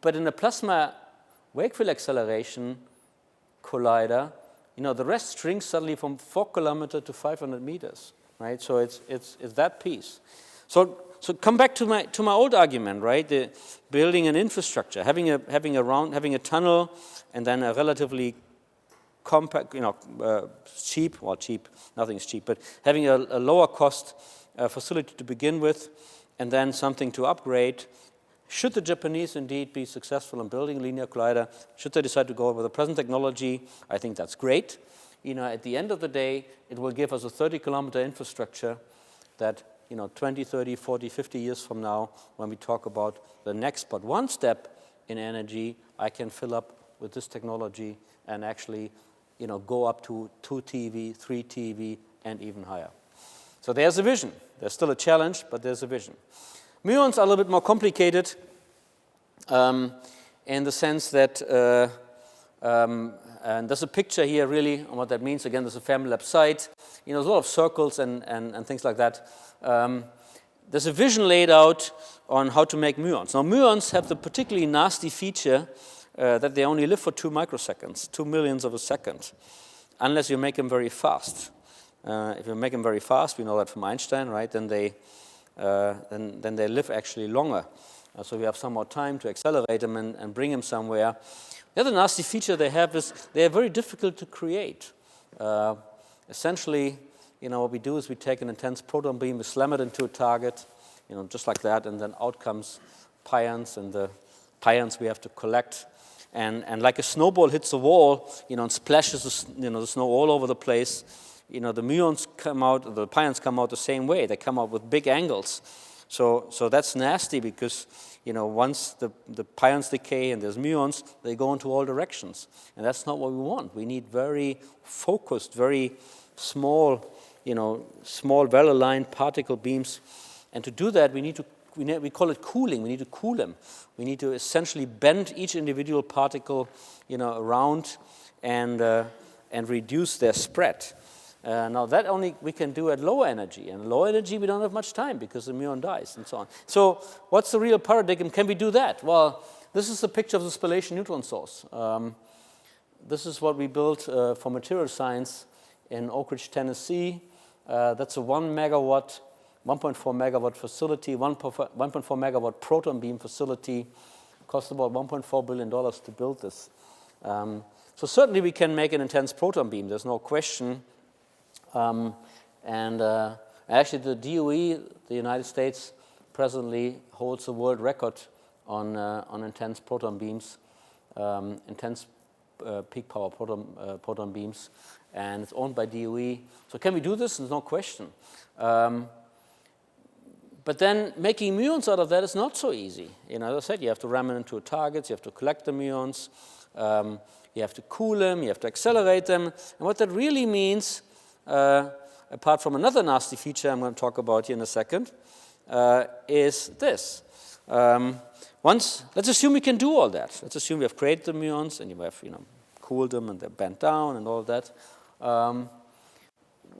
But in a plasma wakefield acceleration collider, the rest shrinks suddenly from 4 kilometers to 500 meters, right? So it's that piece. So come back to my old argument, right? The building an infrastructure, having a tunnel, and then a relatively compact, cheap, nothing's cheap, but having a lower cost facility to begin with, and then something to upgrade. Should the Japanese indeed be successful in building a linear collider, should they decide to go with the present technology, I think that's great. At the end of the day, it will give us a 30-kilometer infrastructure that, 20, 30, 40, 50 years from now, when we talk about the next but one step in energy, I can fill up with this technology and actually, go up to 2 TeV, 3 TeV, and even higher. So there's a vision. There's still a challenge, but there's a vision. Muons are a little bit more complicated in the sense that, and there's a picture here really on what that means. Again, there's a Fermilab site. There's a lot of circles and things like that. There's a vision laid out on how to make muons. Now, muons have the particularly nasty feature that they only live for 2 microseconds, 2 millionths of a second, unless you make them very fast. If you make them very fast, we know that from Einstein, right? Then they live actually longer. So we have some more time to accelerate them and bring them somewhere. The other nasty feature they have is they are very difficult to create. Essentially, what we do is we take an intense proton beam, we slam it into a target, just like that, and then out comes pions, and the pions we have to collect. And like a snowball hits a wall, and splashes the snow all over the place. The muons come out, the pions come out the same way. They come out with big angles. So that's nasty because, once the pions decay and there's muons, they go into all directions. And that's not what we want. We need very focused, very small, well-aligned particle beams. And to do that, we call it cooling. We need to cool them. We need to essentially bend each individual particle, around and reduce their spread. Now that only we can do at low energy, and low energy we don't have much time because the muon dies and so on. So what's the real paradigm? Can we do that? Well, this is a picture of the spallation neutron source. This is what we built for material science in Oak Ridge, Tennessee. That's a 1.4 megawatt facility, 1.4 megawatt proton beam facility. It cost about $1.4 billion to build this. So certainly we can make an intense proton beam. There's no question. And actually the DOE, the United States, presently holds the world record on intense proton beams, intense peak power proton beams, and it's owned by DOE. So can we do this? There's no question. But then making muons out of that is not so easy. As I said, you have to ram it into targets, you have to collect the muons, you have to cool them, you have to accelerate them. And what that really means, apart from another nasty feature I'm going to talk about here in a second, is this. Let's assume we can do all that. Let's assume we have created the muons and you have cooled them and they're bent down and all of that.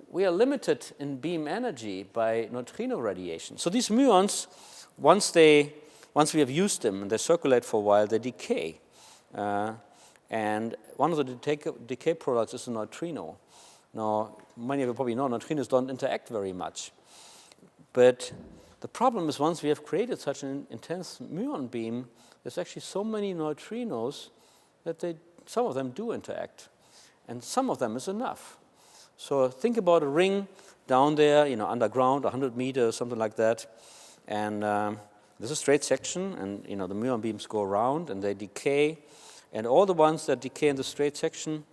We are limited in beam energy by neutrino radiation. So these muons, once we have used them and they circulate for a while, they decay. And one of the decay products is a neutrino. Now, many of you probably know neutrinos don't interact very much. But the problem is once we have created such an intense muon beam, there's actually so many neutrinos that some of them do interact. And some of them is enough. So think about a ring down there, underground, 100 meters, something like that. And there's a straight section, and the muon beams go around and they decay. And all the ones that decay in the straight section,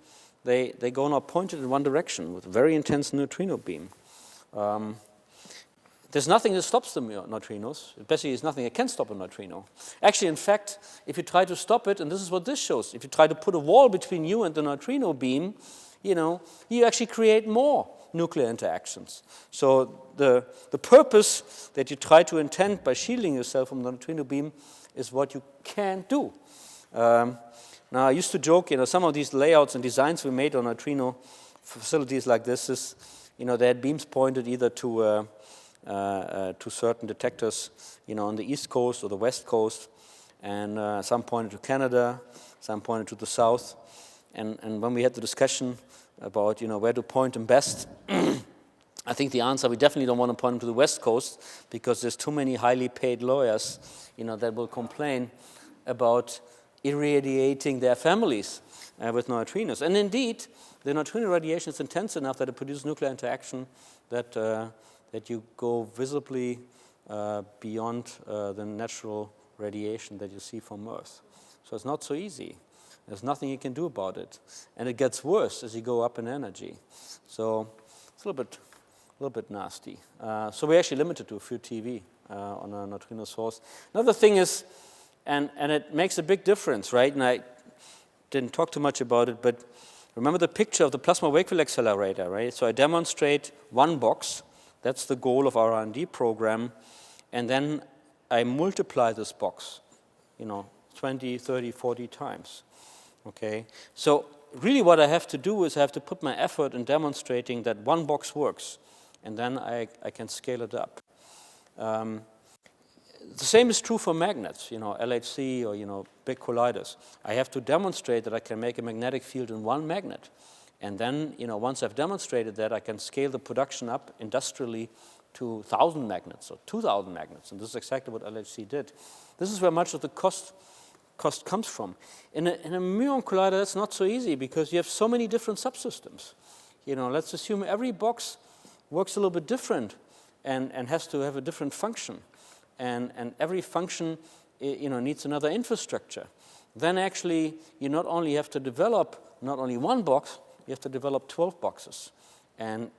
they go now pointed in one direction with a very intense neutrino beam. There's nothing that stops the neutrinos. Basically, there's nothing that can stop a neutrino. Actually, in fact, if you try to stop it, and this is what this shows, if you try to put a wall between you and the neutrino beam, you actually create more nuclear interactions. So the purpose that you try to intend by shielding yourself from the neutrino beam is what you can't do. Now, I used to joke, some of these layouts and designs we made on neutrino facilities like this is, they had beams pointed either to certain detectors, on the East Coast or the West Coast, and some pointed to Canada, some pointed to the South. And when we had the discussion about, where to point them best, I think the answer, we definitely don't want to point them to the West Coast because there's too many highly paid lawyers, that will complain about irradiating their families with neutrinos. And indeed, the neutrino radiation is intense enough that it produces nuclear interaction that you go visibly beyond the natural radiation that you see from Earth. So it's not so easy. There's nothing you can do about it. And it gets worse as you go up in energy. So it's a little bit nasty. So we're actually limited to a few TeV on a neutrino source. Another thing is, and it makes a big difference, right? And I didn't talk too much about it, but remember the picture of the plasma wave-field accelerator, right? So I demonstrate one box. That's the goal of our R&D program. And then I multiply this box, 20, 30, 40 times. Okay, so really what I have to do is I have to put my effort in demonstrating that one box works, and then I can scale it up. The same is true for magnets, LHC or big colliders. I have to demonstrate that I can make a magnetic field in one magnet, and then once I've demonstrated that, I can scale the production up industrially to 1,000 magnets or 2,000 magnets, and this is exactly what LHC did. This is where much of the cost comes from. In a muon collider, that's not so easy because you have so many different subsystems. Let's assume every box works a little bit different and has to have a different function. And every function needs another infrastructure. Then actually, you not only have to develop not only one box, you have to develop 12 boxes. And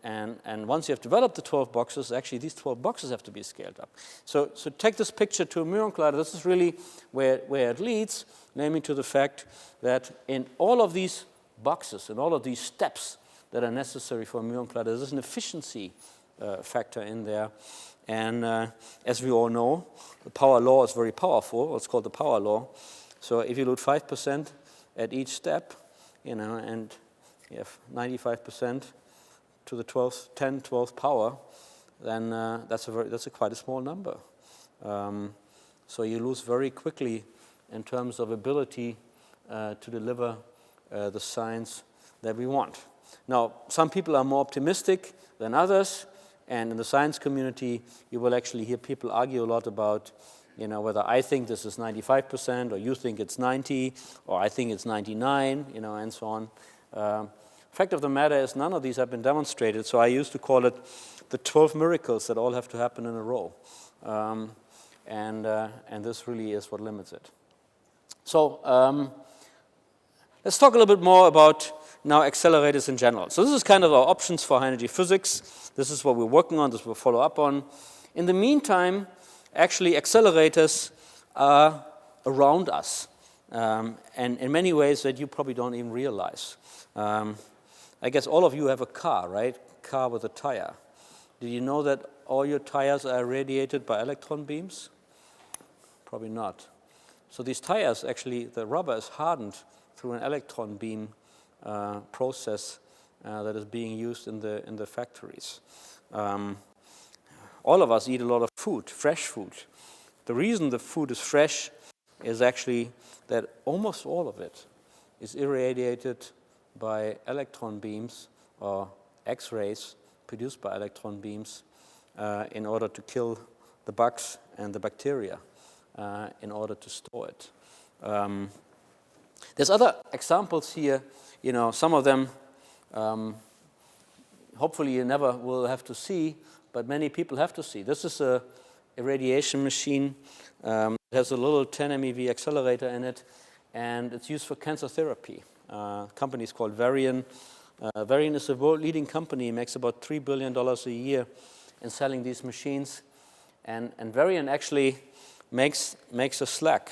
once you have developed the 12 boxes, actually these 12 boxes have to be scaled up. So take this picture to a muon collider. This is really where it leads, namely to the fact that in all of these boxes, in all of these steps that are necessary for a muon collider, there's an efficiency factor in there. And as we all know, the power law is very powerful. It's called the power law. So if you load 5% at each step, and you have 95%, to the 12th power, then that's quite a small number. So you lose very quickly in terms of ability to deliver the science that we want. Now, some people are more optimistic than others, and in the science community, you will actually hear people argue a lot about whether I think this is 95%, or you think it's 90, or I think it's 99, and so on. Fact of the matter is none of these have been demonstrated, so I used to call it the 12 miracles that all have to happen in a row. And this really is what limits it. So let's talk a little bit more about now accelerators in general. So this is kind of our options for high energy physics. This is what we're working on, this we'll follow up on. In the meantime, actually accelerators are around us, and in many ways that you probably don't even realize. I guess all of you have a car, right? Car with a tire. Did you know that all your tires are irradiated by electron beams? Probably not. So these tires, actually, the rubber is hardened through an electron beam process that is being used in the factories. All of us eat a lot of food, fresh food. The reason the food is fresh is actually that almost all of it is irradiated by electron beams or X-rays produced by electron beams in order to kill the bugs and the bacteria in order to store it. There's other examples here, some of them hopefully you never will have to see, but many people have to see. This is a radiation machine. It has a little 10 MeV accelerator in it, and it's used for cancer therapy. Company is called Varian. Varian is a world-leading company, makes about $3 billion a year in selling these machines. And Varian actually makes a SLAC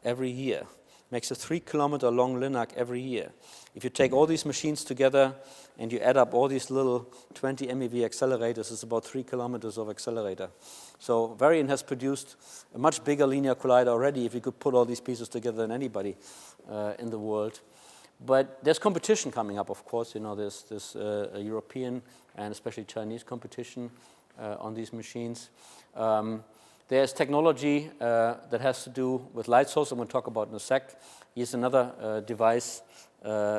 every year, makes a 3-kilometer-long LINAC every year. If you take all these machines together and you add up all these little 20 MeV accelerators, it's about 3 kilometers of accelerator. So Varian has produced a much bigger linear collider already if you could put all these pieces together than anybody in the world. But there's competition coming up, of course. There's this European and especially Chinese competition on these machines. There's technology that has to do with light source. I'm going to talk about in a sec. Here's another device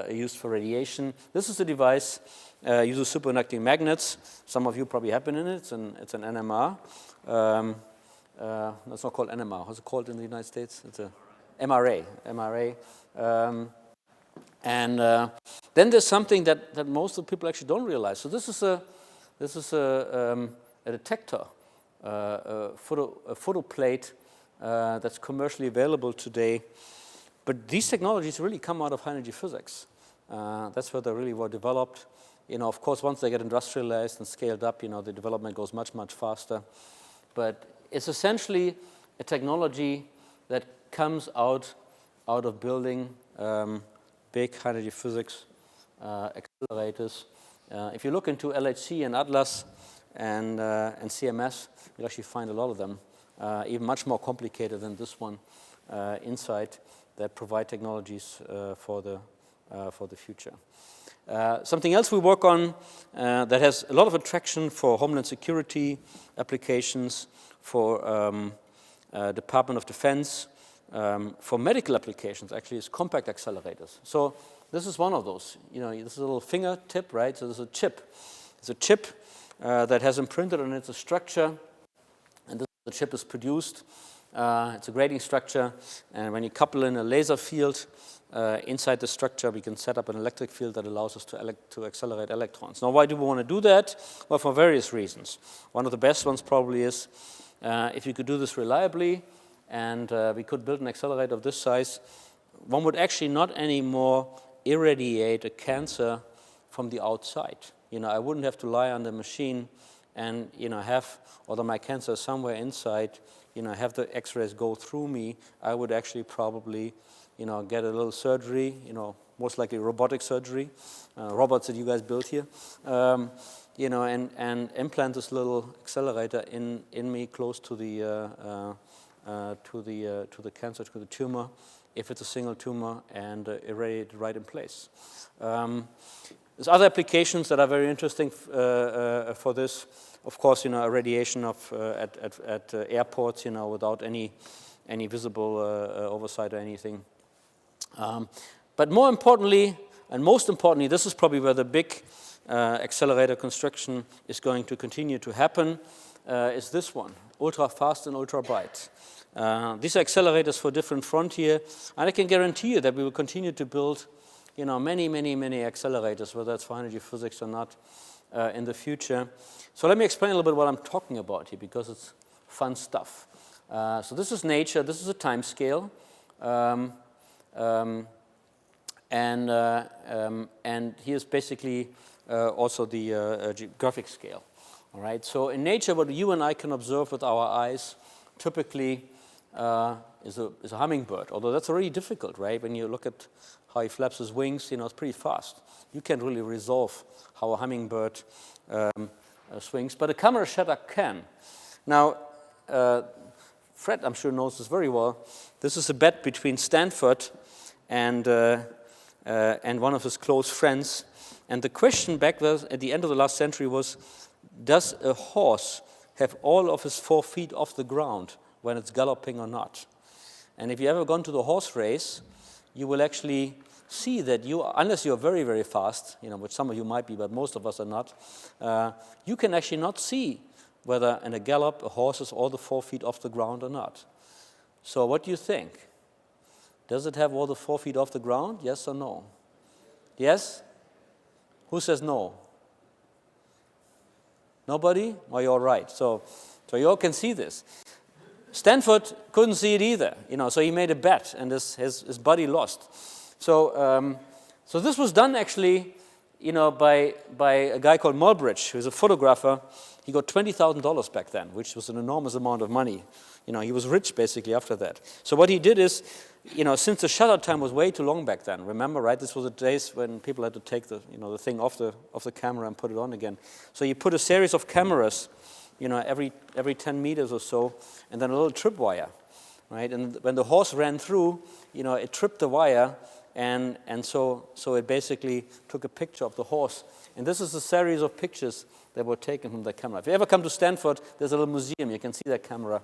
used for radiation. This is a device uses superconducting magnets. Some of you probably have been in it. It's an NMR. It's not called NMR. How's it called in the United States? It's a MRA. And then there's something that most of the people actually don't realize. So this is a detector, a photo plate that's commercially available today. But these technologies really come out of high energy physics. That's where they really were developed. Of course, once they get industrialized and scaled up, the development goes much, much faster. But it's essentially a technology that comes out of building big high energy physics accelerators. If you look into LHC and ATLAS and CMS, you'll actually find a lot of them, even much more complicated than this one inside, that provide technologies for the future. Something else we work on that has a lot of attraction for Homeland Security applications, for Department of Defense, for medical applications, actually, is compact accelerators. So this is one of those. This is a little fingertip, right? So there's a chip. It's a chip that has imprinted on it a structure, and the chip is produced. It's a grading structure, and when you couple in a laser field inside the structure, we can set up an electric field that allows us to accelerate electrons. Now, why do we want to do that? Well, for various reasons. One of the best ones probably is if you could do this reliably, and we could build an accelerator of this size, one would actually not anymore irradiate a cancer from the outside. I wouldn't have to lie on the machine and have, although my cancer is somewhere inside, have the X-rays go through me. I would actually probably, get a little surgery, most likely robotic surgery, robots that you guys built here, and implant this little accelerator in me close to the cancer, to the tumor, if it's a single tumor, and irradiate right in place. There's other applications that are very interesting for this. Of course, irradiation at airports, without any visible oversight or anything. But more importantly, and most importantly, this is probably where the big accelerator construction is going to continue to happen, is this one, ultra fast and ultra bright. These are accelerators for different frontier, and I can guarantee you that we will continue to build many, many, many accelerators, whether it's for energy physics or not, in the future. So let me explain a little bit what I'm talking about here, because it's fun stuff. So this is nature. This is a time scale. And here's basically also the geographic scale. All right. So in nature, what you and I can observe with our eyes typically is a hummingbird. Although that's already difficult, right? When you look at how he flaps his wings, it's pretty fast. You can't really resolve how a hummingbird swings, but a camera shutter can. Now, Fred, I'm sure, knows this very well. This is a bet between Stanford and one of his close friends. And the question back there at the end of the last century was, does a horse have all of his 4 feet off the ground when it's galloping or not? And if you've ever gone to the horse race, you will actually see that unless you're very, very fast, which some of you might be, but most of us are not, you can actually not see whether in a gallop a horse is all the 4 feet off the ground or not. So what do you think? Does it have all the 4 feet off the ground? Yes or no? Yes? Who says no? Nobody? Well, you're right. So you all can see this. Stanford couldn't see it either, so he made a bet, and his buddy lost. So this was done actually, by a guy called Mulbridge, who's a photographer. He got $20,000 back then, which was an enormous amount of money. He was rich basically after that. So what he did is, since the shutter time was way too long back then, remember, right? This was the days when people had to take the thing off the camera and put it on again. So you put a series of cameras, every 10 meters or so, and then a little tripwire, right? And when the horse ran through, it tripped the wire, and so it basically took a picture of the horse. And this is a series of pictures that were taken from the camera. If you ever come to Stanford, there's a little museum. You can see that camera,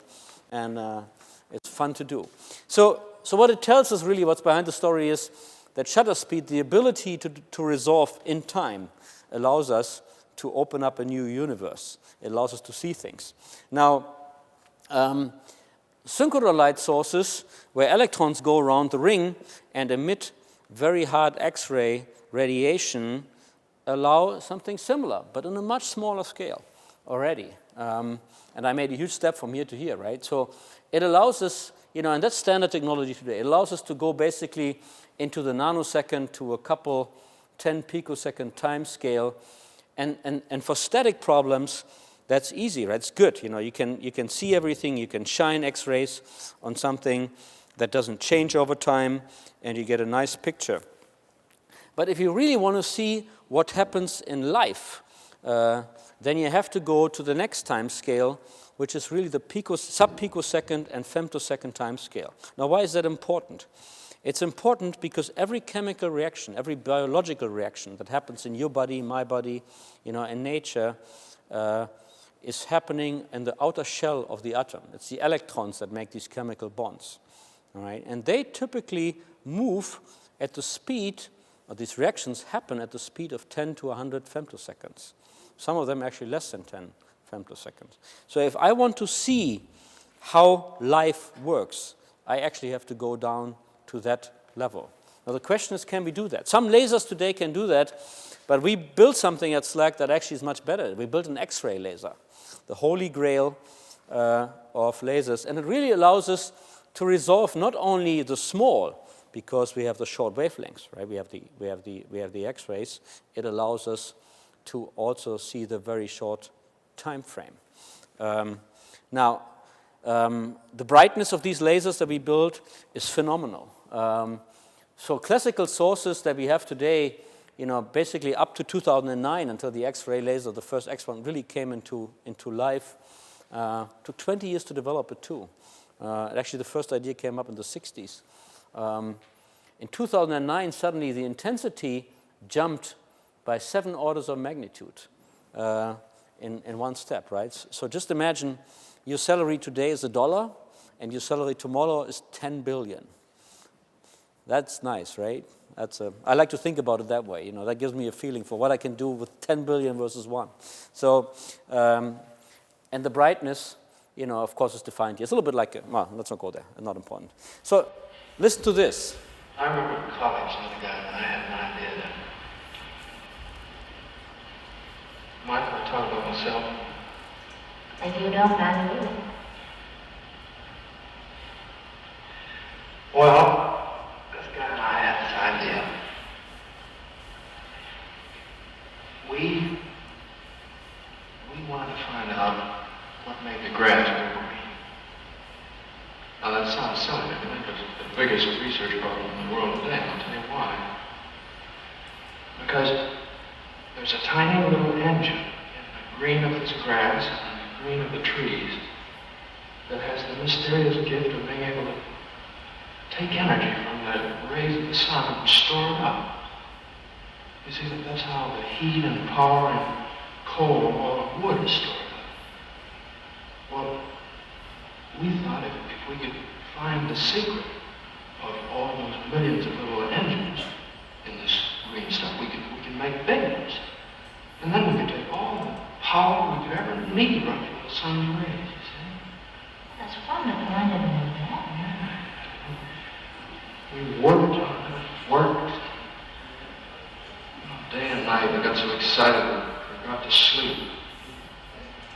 and it's fun to do. So what it tells us really, what's behind the story is that shutter speed, the ability to resolve in time, allows us to open up a new universe. It allows us to see things. Now, synchronous light sources, where electrons go around the ring and emit very hard X-ray radiation, allow something similar, but on a much smaller scale already. And I made a huge step from here to here, right? So it allows us, and that's standard technology today. It allows us to go basically into the nanosecond to a couple 10 picosecond time scale. And for static problems, that's easy, right? It's good. You can see everything. You can shine X-rays on something that doesn't change over time, and you get a nice picture. But if you really want to see what happens in life, then you have to go to the next time scale, which is really the sub-picosecond and femtosecond time scale. Now, why is that important? It's important because every chemical reaction, every biological reaction that happens in your body, my body, in nature, is happening in the outer shell of the atom. It's the electrons that make these chemical bonds. All right? And they typically move at the speed, or these reactions happen at the speed of 10 to 100 femtoseconds. Some of them actually less than 10 femtoseconds. So if I want to see how life works, I actually have to go down to that level. Now the question is, can we do that? Some lasers today can do that, but we built something at SLAC that actually is much better. We built an X-ray laser, the holy grail of lasers, and it really allows us to resolve not only the small, because we have the short wavelengths, right? We have the X-rays. It allows us to also see the very short time frame. Now, the brightness of these lasers that we built is phenomenal. So classical sources that we have today, basically up to 2009, until the X-ray laser, the first X1, really came into life, took 20 years to develop it too. Actually, the first idea came up in the 60s. In 2009, suddenly the intensity jumped by 7 orders of magnitude in one step, right? So just imagine your salary today is $1, and your salary tomorrow is 10 billion. That's nice, right? I like to think about it that way. That gives me a feeling for what I can do with 10 billion versus 1. So, and the brightness, of course, is defined here. It's a little bit like, well, let's not go there. It's not important. So, listen to this. I remember in college, another guy and I had an idea that, Michael, I talk about myself. If you don't, I will. Well, this guy and I had this idea. We wanted to find out what made the grass grow green. Now that sounds silly, I think it's the biggest research problem in the world today, and I'll tell you why. Because there's a tiny little engine in the green of this grass and the green of the trees that has the mysterious gift of being able to take energy from the rays of the sun and store it up. You see, that's how the heat and power and coal and oil and wood is stored up. Well, we thought if we could find the secret of all those millions of little engines in this green stuff, we could make big ones. And then we could take all the power we could ever need running from the sun's rays, you see. That's wonderful. I never knew that. We worked on it, worked. Day and night, we got so excited we forgot to sleep.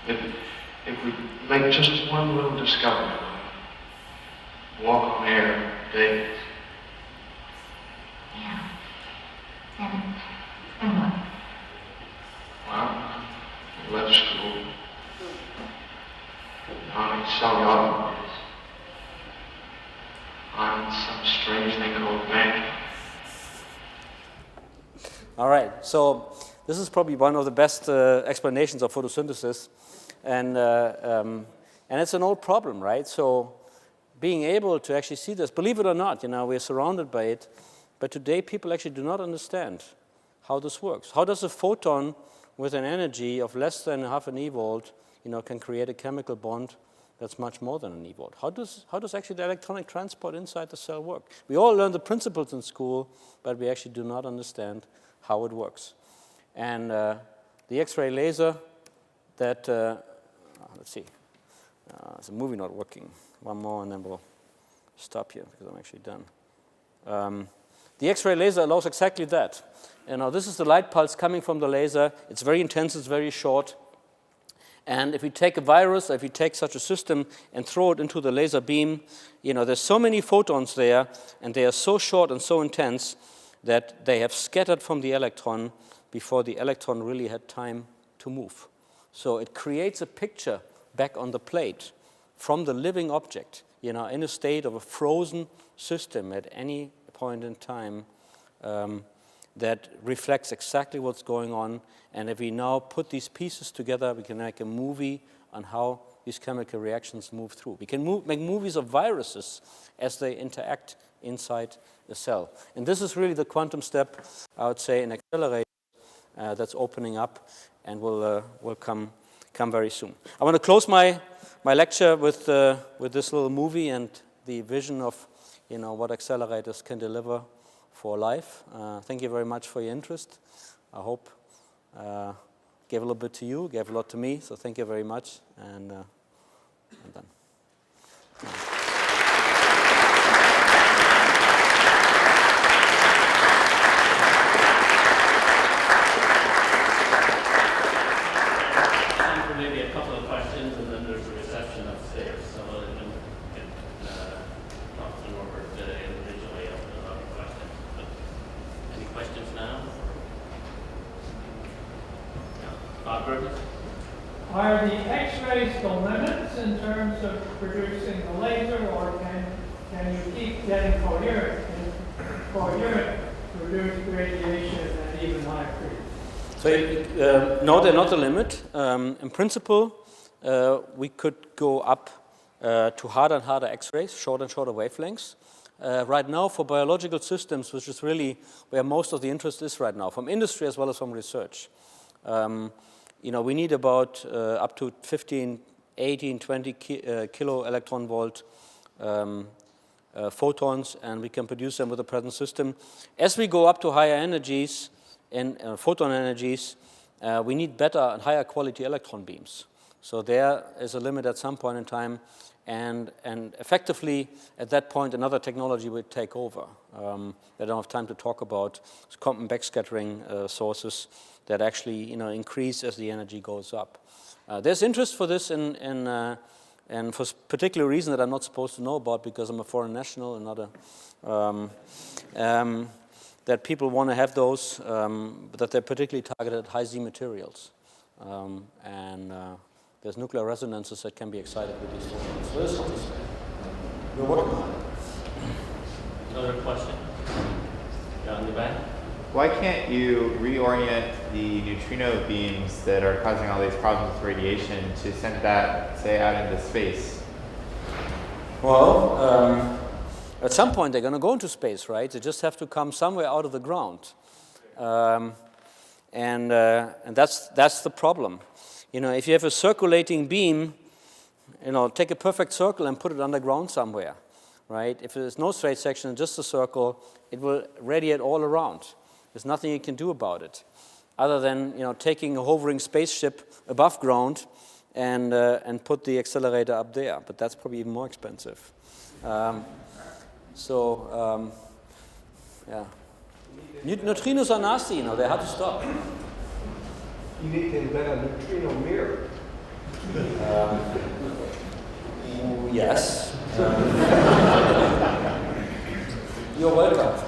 If we make just one little discovery, walk on air days. Yeah. And what? Well, we left school. Now he's selling automobiles. On some strange thing called banking. All right, so this is probably one of the best explanations of photosynthesis, and it's an old problem, right? So being able to actually see this, believe it or not, we're surrounded by it, but today people actually do not understand how this works. How does a photon with an energy of less than half an eVolt, can create a chemical bond that's much more than an eVolt? How does actually the electronic transport inside the cell work? We all learn the principles in school, but we actually do not understand how it works. And the X-ray laser that, let's see, there's a movie not working. One more and then we'll stop here because I'm actually done. The X-ray laser allows exactly that. This is the light pulse coming from the laser. It's very intense, it's very short. And if we take a virus, if we take such a system and throw it into the laser beam, there's so many photons there, and they are so short and so intense that they have scattered from the electron before the electron really had time to move. So it creates a picture back on the plate from the living object, in a state of a frozen system at any point in time that reflects exactly what's going on. And if we now put these pieces together, we can make a movie on how these chemical reactions move through. We can make movies of viruses as they interact inside the cell. And this is really the quantum step, I would say, in Accelerators that's opening up and will come very soon. I want to close my lecture with this little movie and the vision of what accelerators can deliver for life. Thank you very much for your interest. I hope gave a little bit to you, gave a lot to me, so thank you very much, and I'm done. Time for maybe a couple of questions, and then there's a reception upstairs, so we can talk to Norbert individually about the questions. But any questions now? Bob Burgess? Are the X-rays the limits in terms of producing the laser, or can you keep getting coherent produced radiation at even higher frequencies? So no, they're not the limit. In principle, we could go up to harder and harder X-rays, shorter and shorter wavelengths. Right now, for biological systems, which is really where most of the interest is right now, from industry as well as from research, we need about up to 15, 18, 20 kilo electron volt photons, and we can produce them with the present system. As we go up to higher energies and photon energies, we need better and higher quality electron beams. So there is a limit at some point in time, and effectively at that point another technology would take over. I don't have time to talk about quantum backscattering sources that actually increase as the energy goes up. There's interest for this and for particular reason that I'm not supposed to know about because I'm a foreign national and not a that people want to have those, but that they're particularly targeted at high Z materials. There's nuclear resonances that can be excited with these photons. So there's something to say. We're working on it. Another question? Down in the back? Why can't you reorient the neutrino beams that are causing all these problems with radiation to send that, say, out into space? Well, at some point they're going to go into space, right? They just have to come somewhere out of the ground. And that's the problem. If you have a circulating beam, take a perfect circle and put it underground somewhere, right? If there's no straight section, just a circle, it will radiate all around. There's nothing you can do about it, other than taking a hovering spaceship above ground and put the accelerator up there. But that's probably even more expensive. Yeah. Neutrinos are nasty, they have to stop. You need to invent a neutrino mirror. Yes. You're welcome.